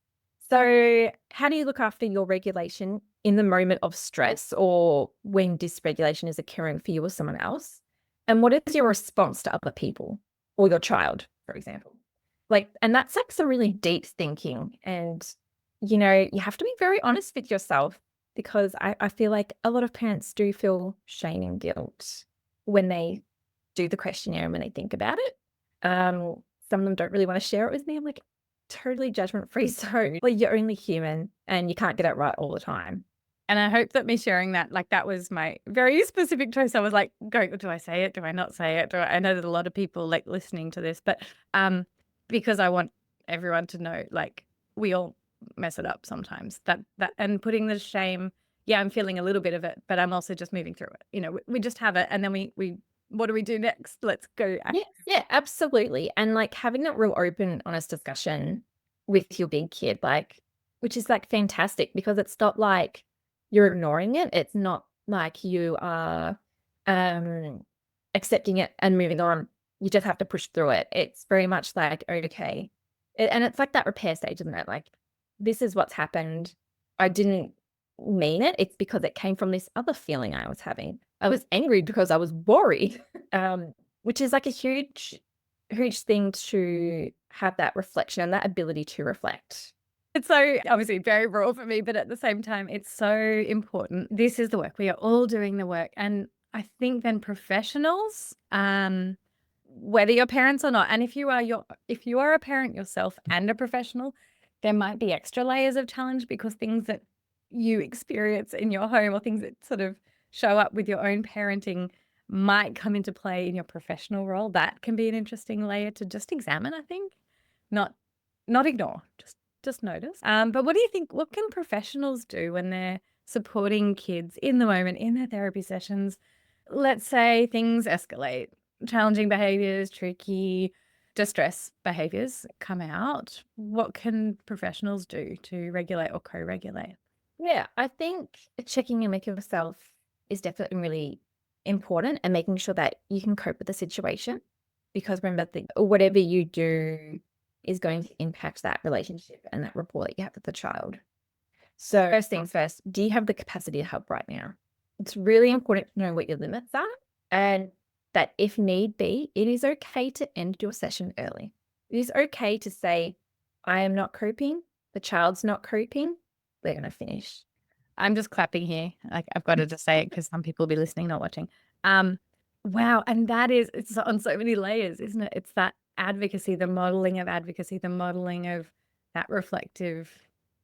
So how do you look after your regulation in the moment of stress or when dysregulation is occurring for you or someone else? And what is your response to other people or your child, for example? And that's like some really deep thinking. And, you have to be very honest with yourself because I feel like a lot of parents do feel shame and guilt when they do the questionnaire and when they think about it. Some of them don't really want to share it with me. I'm like, totally judgment-free. So you're only human and you can't get it right all the time. And I hope that me sharing that, like that was my very specific choice. I was like, do I say it? Do I not say it? I know that a lot of people like listening to this, but because I want everyone to know, like we all mess it up sometimes. That and putting the shame, yeah, I'm feeling a little bit of it, but I'm also just moving through it. We just have it, and then we what do we do next? Let's go. Yeah, absolutely. And like having that real open, honest discussion with your big kid, which is like fantastic because it's not like you're ignoring it. It's not like you are accepting it and moving on. You just have to push through it. It's very much like, okay. And it's like that repair stage, isn't it? Like, this is what's happened. I didn't mean it. It's because it came from this other feeling I was having. I was angry because I was worried, which is like a huge thing to have that reflection and that ability to reflect. It's so obviously very raw for me, but at the same time, it's so important. This is the work. We are all doing the work. And I think then professionals, whether you're parents or not, and if you are a parent yourself and a professional, there might be extra layers of challenge because things that you experience in your home or things that sort of show up with your own parenting might come into play in your professional role. That can be an interesting layer to just examine, I think. Not ignore, just notice. But what do you think, what can professionals do when they're supporting kids in the moment in their therapy sessions? Let's say things escalate, challenging behaviors, tricky, distress behaviors come out. What can professionals do to regulate or co-regulate? Yeah, I think checking in with yourself is definitely really important and making sure that you can cope with the situation. Because remember, whatever you do is going to impact that relationship and that rapport that you have with the child. So first things first, do you have the capacity to help right now? It's really important to know what your limits are and that if need be, it is okay to end your session early. It is okay to say, I am not coping, the child's not coping, they're going to finish. I'm just clapping here. Like, I've got to just say it because some people will be listening, not watching. Wow. And it's on so many layers, isn't it? It's that advocacy, the modeling of advocacy, the modeling of that reflective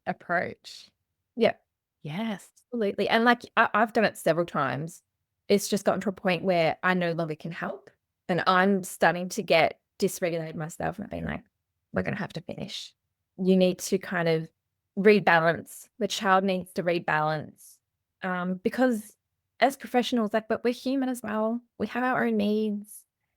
approach. Yeah, Yes. absolutely. And like I've done it several times. It's just gotten to a point where I no longer can help. And I'm starting to get dysregulated myself and I've been like, we're going to have to finish. You need to kind of rebalance. The child needs to rebalance. Because as professionals, like, but we're human as well. We have our own needs.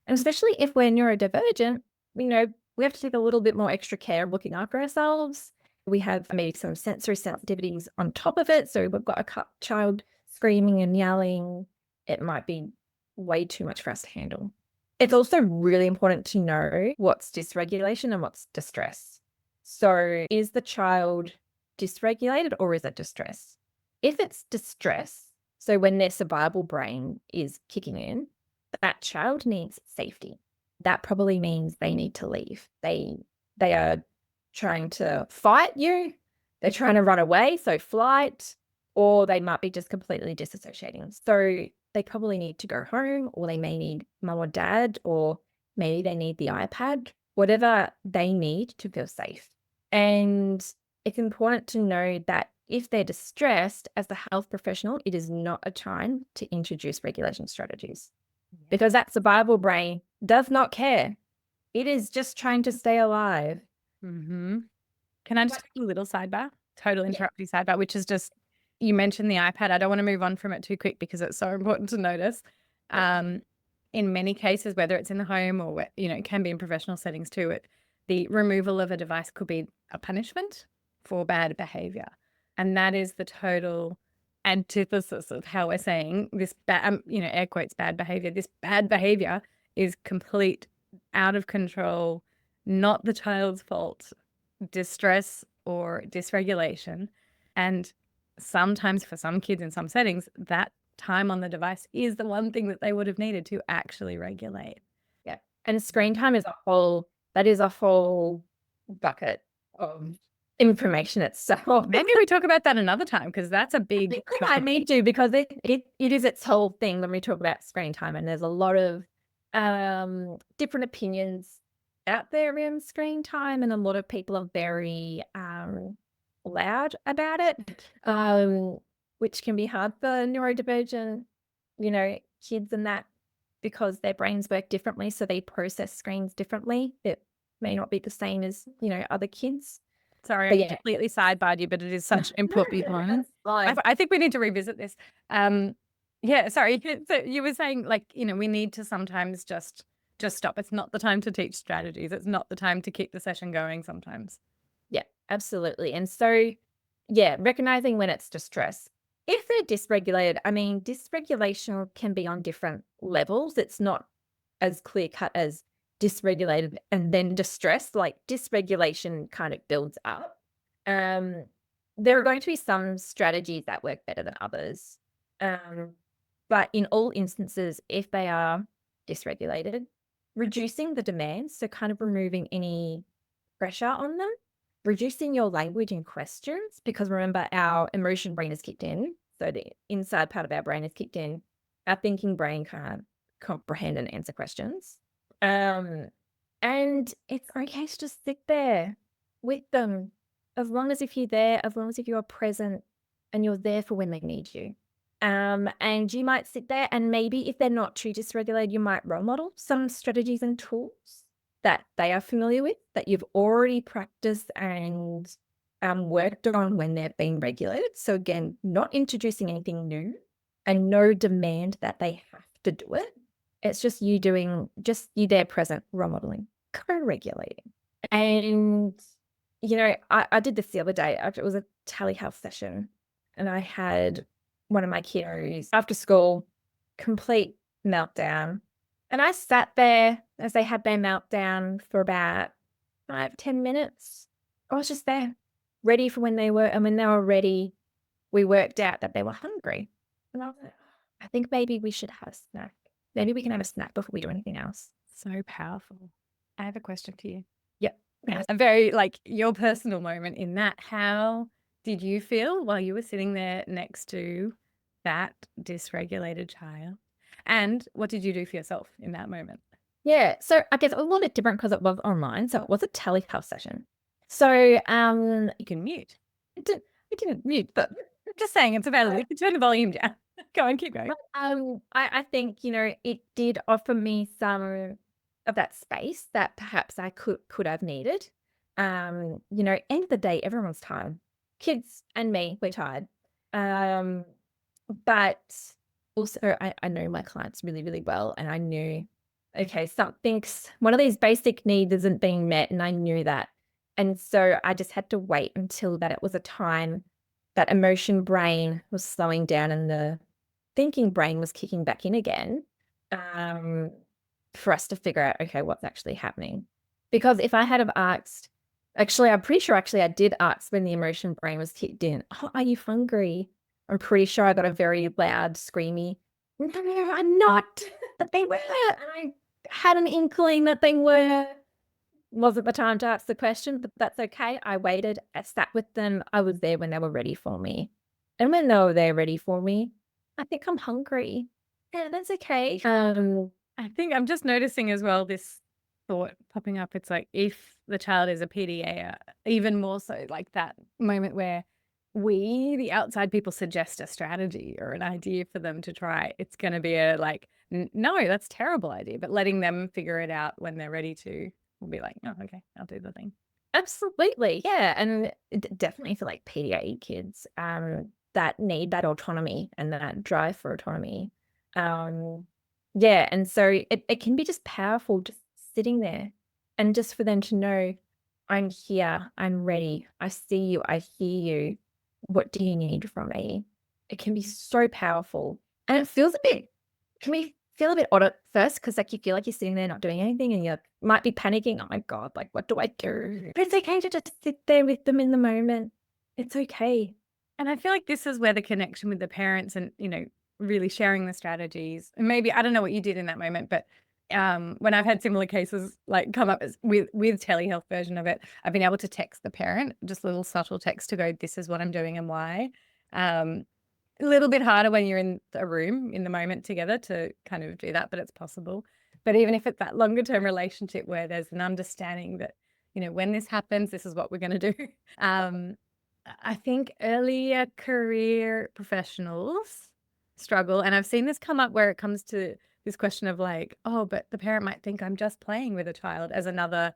And especially if we're neurodivergent, we have to take a little bit more extra care of looking after ourselves. We have maybe some sensory sensitivities on top of it. So we've got a child screaming and yelling. It might be way too much for us to handle. It's also really important to know what's dysregulation and what's distress. So is the child dysregulated or is it distress? If it's distress, so when their survival brain is kicking in, that child needs safety. That probably means they need to leave. They are trying to fight you. They're trying to run away, so flight, or they might be just completely disassociating. So they probably need to go home, or they may need mum or dad, or maybe they need the iPad, whatever they need to feel safe. And it's important to know that if they're distressed as a health professional, it is not a time to introduce regulation strategies because that survival brain does not care. It is just trying to stay alive. Mm-hmm. Can I just take a little sidebar? Total interruptive sidebar, which is just, you mentioned the iPad. I don't want to move on from it too quick because it's so important to notice. In many cases, whether it's in the home or, it can be in professional settings too, the removal of a device could be a punishment for bad behavior. And that is the total antithesis of how we're saying this bad, air quotes, bad behavior. This bad behavior is complete, out of control, not the child's fault, distress or dysregulation. And sometimes for some kids in some settings, that time on the device is the one thing that they would have needed to actually regulate. Yeah. And screen time is a whole bucket of information itself. Maybe we talk about that another time because that's a big I need to because it is its whole thing when we talk about screen time, and there's a lot of different opinions out there in screen time, and a lot of people are very loud about it, which can be hard for neurodivergent, kids and that because their brains work differently, so they process screens differently. It may not be the same as other kids. Sorry, I completely sidebarred you, but it is such important point. I think we need to revisit this. Sorry. So you were saying, like, we need to sometimes just stop. It's not the time to teach strategies. It's not the time to keep the session going sometimes. Yeah, absolutely. And so, recognizing when it's distress. If they're dysregulated, dysregulation can be on different levels. It's not as clear cut as dysregulated and then distress. Like dysregulation kind of builds up. There are going to be some strategies that work better than others. But in all instances, if they are dysregulated, reducing the demands, so kind of removing any pressure on them, reducing your language and questions, because remember, our emotion brain is kicked in. So the inside part of our brain is kicked in. Our thinking brain can't comprehend and answer questions. And it's okay to just sit there with them, as long as if you're there, as long as if you're present and you're there for when they need you. And you might sit there and maybe if they're not too dysregulated, you might role model some strategies and tools that they are familiar with, that you've already practiced and worked on when they're being regulated. So again, not introducing anything new and no demand that they have to do it. It's just you there present, role modeling, co-regulating. And, I did this the other day. It was a telehealth session and I had one of my kiddos after school, complete meltdown. And I sat there as they had their meltdown for about 5-10 minutes. I was just there, ready for when they were. And when they were ready, we worked out that they were hungry. And I was like, I think maybe we should have a snack. Maybe we can have a snack before we do anything else. So powerful. I have a question for you. Yep. a very like your personal moment in that. How did you feel while you were sitting there next to that dysregulated child? And what did you do for yourself in that moment? Yeah, so I guess a little bit different because it was online, so it was a telehealth session. So, You can mute. You didn't mute, but just saying it's available. You can turn the volume down. Go on, keep going. I think, it did offer me some of that space that perhaps I could have needed. End of the day, everyone's tired. Kids and me, we're tired. Um, but also I know my clients really, really well, and I knew, okay, one of these basic needs isn't being met, and I knew that. And so I just had to wait until that it was a time that emotion brain was slowing down and the thinking brain was kicking back in again, um, for us to figure out, okay, what's actually happening. Because if I had have asked, actually, I'm pretty sure actually I did ask when the emotion brain was kicked in, oh, are you hungry? I'm pretty sure I got a very loud, screamy, no, I'm not. But they were. And I had an inkling that they were. Wasn't the time to ask the question, but that's okay. I waited. I sat with them. I was there when they were ready for me. And when they were there ready for me, I think I'm hungry. Yeah, that's okay. I think I'm just noticing as well this thought popping up. It's like if the child is a PDA, even more so like that moment where we, the outside people, suggest a strategy or an idea for them to try, it's going to be a like, no, that's a terrible idea. But letting them figure it out when they're ready to, will be like, oh, okay, I'll do the thing. Absolutely. Yeah. And definitely for like PDA kids, that need that autonomy and that drive for autonomy. Yeah. And so it can be just powerful just sitting there and just for them to know, I'm here, I'm ready, I see you, I hear you. What do you need from me? It can be so powerful. And it feels can we feel a bit odd at first because like you feel like you're sitting there not doing anything and you might be panicking. Oh my God, like what do I do? But it's okay to just sit there with them in the moment. It's okay. And I feel like this is where the connection with the parents and, really sharing the strategies. And maybe, I don't know what you did in that moment, but when I've had similar cases like come up with telehealth version of it, I've been able to text the parent, just a little subtle text to go, this is what I'm doing and why. A little bit harder when you're in a room in the moment together to kind of do that, but it's possible. But even if it's that longer term relationship where there's an understanding that, when this happens, this is what we're going to do. I think earlier career professionals struggle. And I've seen this come up where it comes to this question of like, oh, but the parent might think I'm just playing with a child as another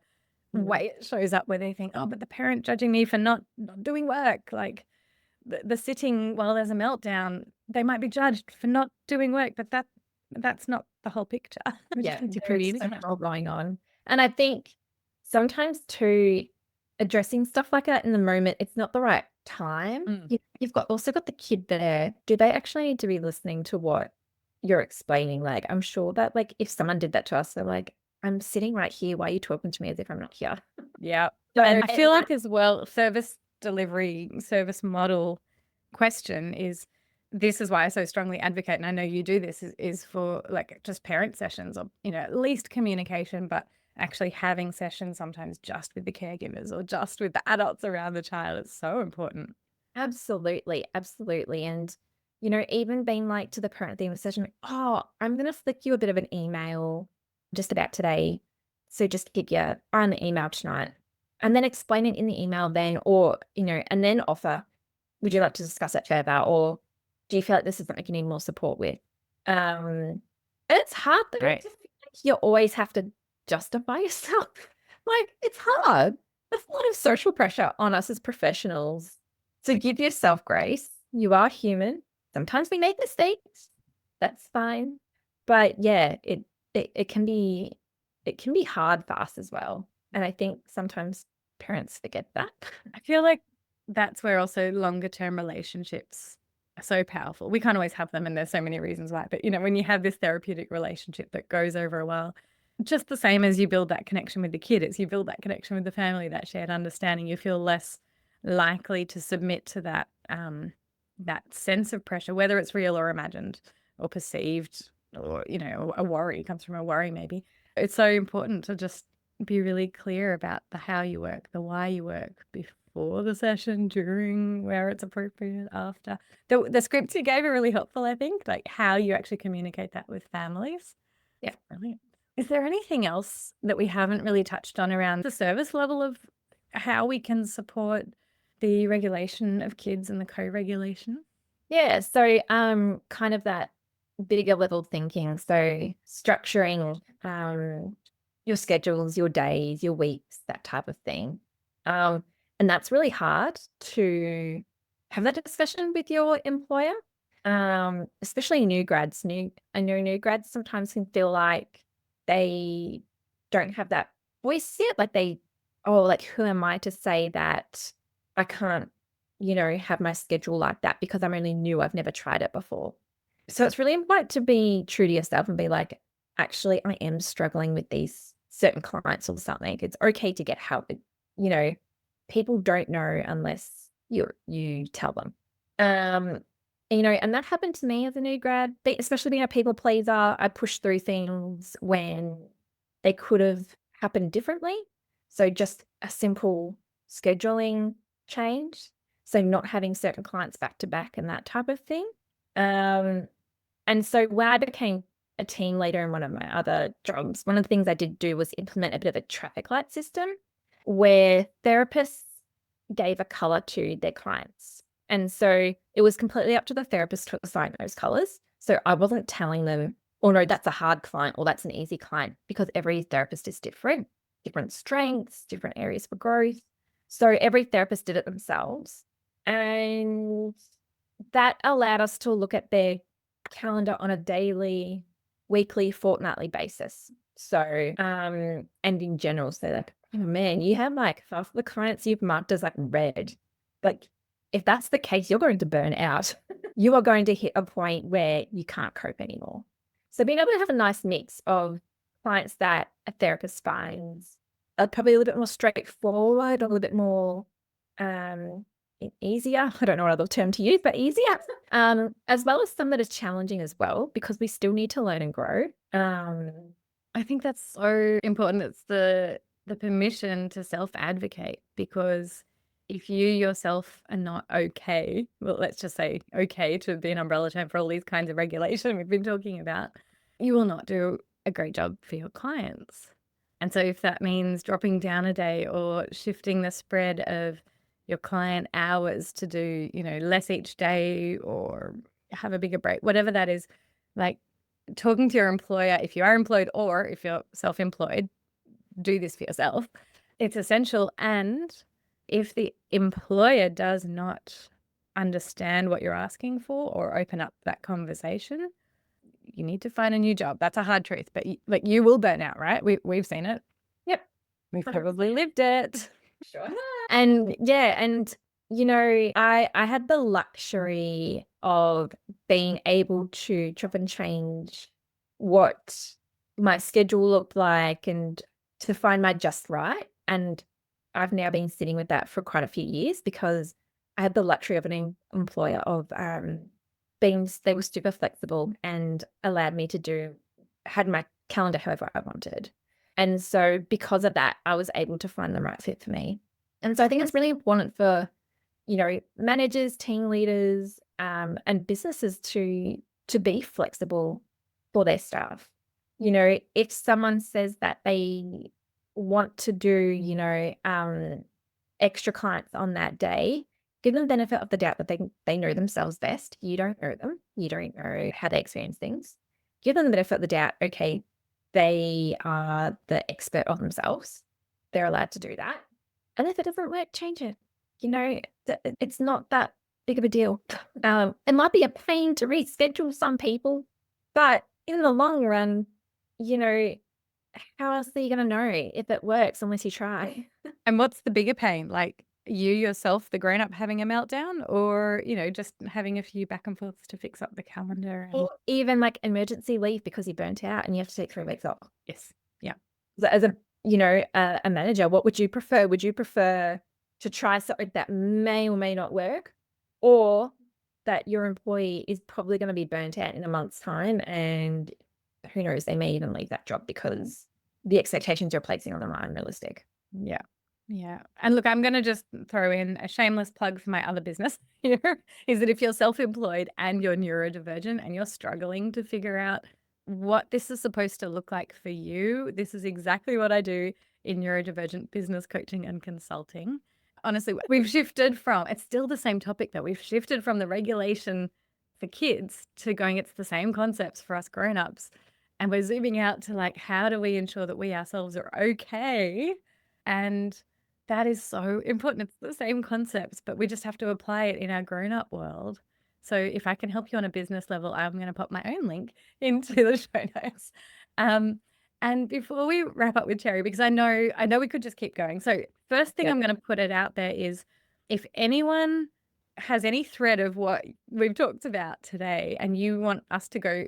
way it shows up where they think, oh, but the parent judging me for not doing work. Like the sitting while there's a meltdown, they might be judged for not doing work, but that's not the whole picture. Yeah, there's so much more going on. And I think sometimes too, addressing stuff like that in the moment, it's not the right time. You've also got the kid there. Do they actually need to be listening to what you're explaining? Like, I'm sure that like if someone did that to us, they're like, I'm sitting right here. Why are you talking to me as if I'm not here? Yeah. And I feel like as well, service delivery, service model question is, this is why I so strongly advocate, and I know you do this, is for like just parent sessions or, at least communication, but actually having sessions sometimes just with the caregivers or just with the adults around the child. It's so important. Absolutely. Absolutely. And, even being like to the parent at the end of the session, oh, I'm going to flick you a bit of an email just about today. So just get you on the email tonight and then explain it in the email then, or, and then offer, would you like to discuss that further? Or do you feel like this is something you need more support with? And it's hard though. Right. You always have to justify yourself. Like it's hard. There's a lot of social pressure on us as professionals. So give yourself grace. You are human. Sometimes we make mistakes. That's fine. But yeah, it can be hard for us as well. And I think sometimes parents forget that. I feel like that's where also longer term relationships are so powerful. We can't always have them, and there's so many reasons why. But when you have this therapeutic relationship that goes over a while, just the same as you build that connection with the kid, it's you build that connection with the family, that shared understanding. You feel less likely to submit to that that sense of pressure, whether it's real or imagined or perceived, or a worry comes from a worry maybe. It's so important to just be really clear about the how you work, the why you work before the session, during, where it's appropriate, after. The scripts you gave are really helpful, I think, like how you actually communicate that with families. Yeah. Brilliant. Is there anything else that we haven't really touched on around the service level of how we can support the regulation of kids and the co-regulation? Yeah. So kind of that bigger level thinking. So structuring your schedules, your days, your weeks, that type of thing. And that's really hard to have that discussion with your employer. Especially new grads. I know new grads sometimes can feel like they don't have that voice yet. Like like, who am I to say that I can't, have my schedule like that because I'm only new. I've never tried it before. So it's really important to be true to yourself and be like, actually, I am struggling with these certain clients or something. It's okay to get help. You know, people don't know unless you tell them. And that happened to me as a new grad, especially being a people pleaser. I pushed through things when they could have happened differently. So just a simple scheduling change. So not having certain clients back to back and that type of thing. And so when I became a team leader in one of my other jobs, one of the things I did do was implement a bit of a traffic light system where therapists gave a color to their clients. And so it was completely up to the therapist to assign those colors. So I wasn't telling them, oh no, that's a hard client or that's an easy client, because every therapist is different strengths, different areas for growth. So every therapist did it themselves. And that allowed us to look at their calendar on a daily, weekly, fortnightly basis. So, and in general, so like, oh man, you have like half of the clients you've marked as like red. Like, if that's the case, you're going to burn out. You are going to hit a point where you can't cope anymore. So being able to have a nice mix of clients that a therapist finds are probably a little bit more straightforward, a little bit more easier. I don't know what other term to use, but easier. As well as some that is challenging as well, because we still need to learn and grow. I think that's so important. It's the permission to self-advocate, because if you yourself are not okay, well, let's just say okay to be an umbrella term for all these kinds of regulation we've been talking about, you will not do a great job for your clients. And so if that means dropping down a day or shifting the spread of your client hours to do, less each day or have a bigger break, whatever that is, like, talking to your employer, if you are employed or if you're self-employed, do this for yourself. It's essential. And if the employer does not understand what you're asking for or open up that conversation, you need to find a new job. That's a hard truth, but you will burn out, right? We've seen it. Yep. We've probably lived it. Sure. And I had the luxury of being able to chop and change what my schedule looked like and to find my just right. And I've now been sitting with that for quite a few years because I had the luxury of an employer of they were super flexible and allowed me to had my calendar however I wanted. And so because of that, I was able to find the right fit for me. And so I think it's really important for, managers, team leaders, and businesses to be flexible for their staff. If someone says that they want to do, extra clients on that day, give them the benefit of the doubt that they know themselves best. You don't know them. You don't know how they experience things. Give them the benefit of the doubt. Okay, they are the expert of themselves. They're allowed to do that. And if it doesn't work, change it. It's not that big of a deal. It might be a pain to reschedule some people, but in the long run, how else are you going to know if it works unless you try? And what's the bigger pain? Like you yourself, the grown-up, having a meltdown, or, just having a few back and forths to fix up the calendar? Or even like emergency leave because you burnt out and you have to take 3 weeks off. Yes. Yeah. So as a manager, what would you prefer? Would you prefer to try something that may or may not work, or that your employee is probably going to be burnt out in a month's time and who knows, they may even leave that job because the expectations you're placing on them are unrealistic. Yeah. Yeah. And look, I'm going to just throw in a shameless plug for my other business here is that if you're self-employed and you're neurodivergent and you're struggling to figure out what this is supposed to look like for you, this is exactly what I do in neurodivergent business coaching and consulting. Honestly, we've shifted from, it's still the same topic that we've shifted from the regulation for kids to going, it's the same concepts for us grown-ups. And we're zooming out to like, how do we ensure that we ourselves are okay? And that is so important. It's the same concepts, but we just have to apply it in our grown-up world. So if I can help you on a business level, I'm going to pop my own link into the show notes. And before we wrap up with Cheri, because I know we could just keep going. So first thing I'm going to put it out there is if anyone has any thread of what we've talked about today and you want us to go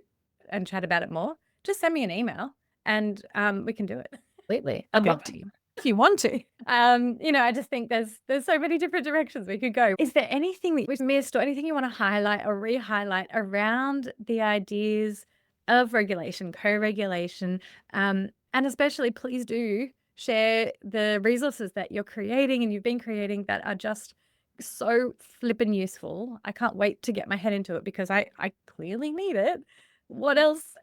and chat about it more, just send me an email and we can do it. Completely. I'd love to. If you want to. I just think there's so many different directions we could go. Is there anything that we've missed or anything you want to highlight or re-highlight around the ideas of regulation, co-regulation, and especially please do share the resources that you're creating and you've been creating that are just so flippin' useful. I can't wait to get my head into it because I clearly need it. What else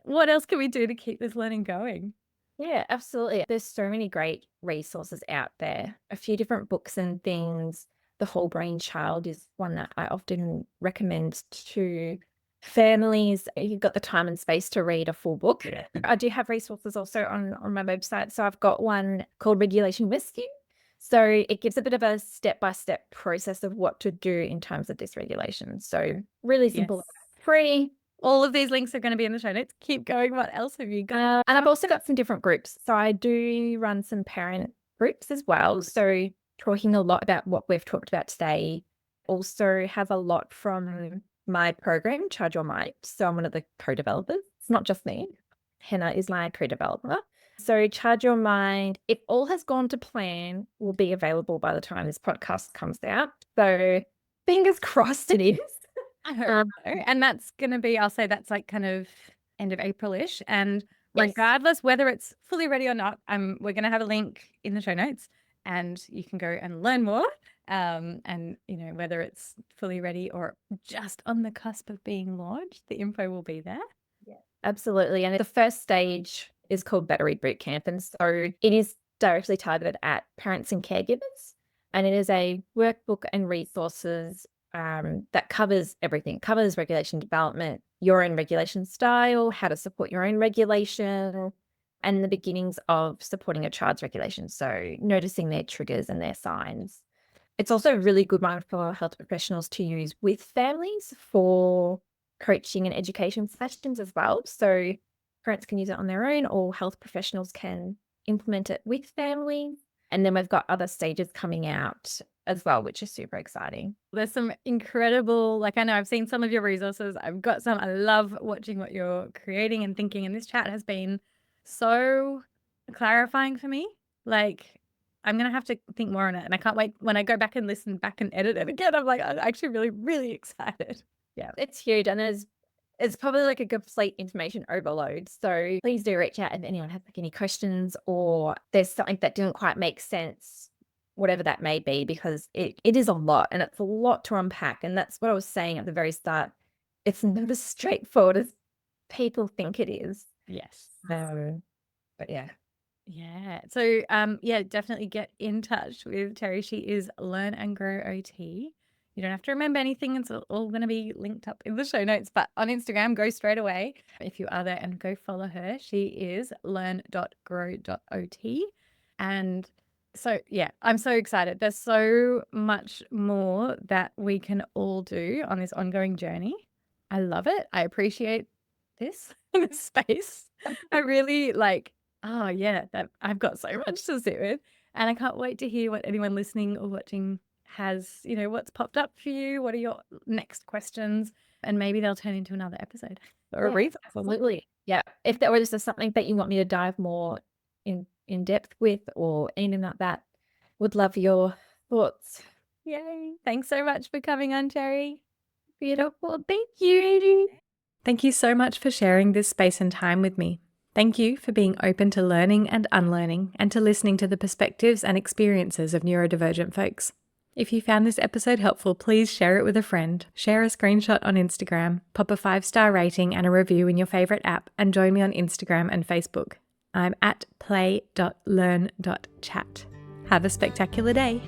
can we do to keep this learning going? Yeah, absolutely. There's so many great resources out there. A few different books and things. The Whole Brain Child is one that I often recommend to families. If you've got the time and space to read a full book. Yeah. I do have resources also on my website. So I've got one called Regulation Rescue. So it gives a bit of a step-by-step process of what to do in terms of dysregulation. So really simple, Yes. free. All of these links are going to be in the show notes. Keep going. What else have you got? And I've also got some different groups. So I do run some parent groups as well. So talking a lot about what we've talked about today. Also have a lot from my program, Charge Your Mind. So I'm one of the co-developers. It's not just me. Hannah is my co-developer. So Charge Your Mind, if all has gone to plan, will be available by the time this podcast comes out. So fingers crossed it is. I hope so. And that's going to be, I'll say that's like kind of end of April-ish. And Yes. regardless whether it's fully ready or not, we're going to have a link in the show notes and you can go and learn more. And, whether it's fully ready or just on the cusp of being launched, the info will be there. Yeah, absolutely. And the first stage is called Battery Bootcamp. And so it is directly targeted at parents and caregivers. And it is a workbook and resources that covers everything. It covers regulation development, your own regulation style, how to support your own regulation, and the beginnings of supporting a child's regulation. So noticing their triggers and their signs. It's also a really good one for health professionals to use with families for coaching and education sessions as well. So parents can use it on their own or health professionals can implement it with families. And then we've got other stages coming out as well, which is super exciting. There's some incredible, I know I've seen some of your resources. I've got some. I love watching what you're creating and thinking. And this chat has been so clarifying for me. I'm going to have to think more on it. And I can't wait when I go back and listen back and edit it again. I'm actually really, really excited. Yeah, it's huge. And it's probably like a complete information overload. So please do reach out if anyone has any questions or there's something that didn't quite make sense, whatever that may be, because it is a lot and it's a lot to unpack. And that's what I was saying at the very start. It's not as straightforward as people think it is. Yes. But yeah. Yeah. So, definitely get in touch with Cheri. She is Learn and Grow OT. You don't have to remember anything. It's all going to be linked up in the show notes. But on Instagram, go straight away if you are there and go follow her. She is learn.grow.ot. And so, I'm so excited. There's so much more that we can all do on this ongoing journey. I love it. I appreciate this space. I really that I've got so much to sit with. And I can't wait to hear what anyone listening or watching has, what's popped up for you. What are your next questions? And maybe they'll turn into another episode or a resource. Absolutely. Yeah. If there was something that you want me to dive more in depth with or anything like that, would love your thoughts. Yay. Thanks so much for coming on, Cheri. Beautiful. Thank you. Thank you so much for sharing this space and time with me. Thank you for being open to learning and unlearning and to listening to the perspectives and experiences of neurodivergent folks. If you found this episode helpful, please share it with a friend, share a screenshot on Instagram, pop a 5-star rating and a review in your favourite app, and join me on Instagram and Facebook. I'm at play.learn.chat. Have a spectacular day.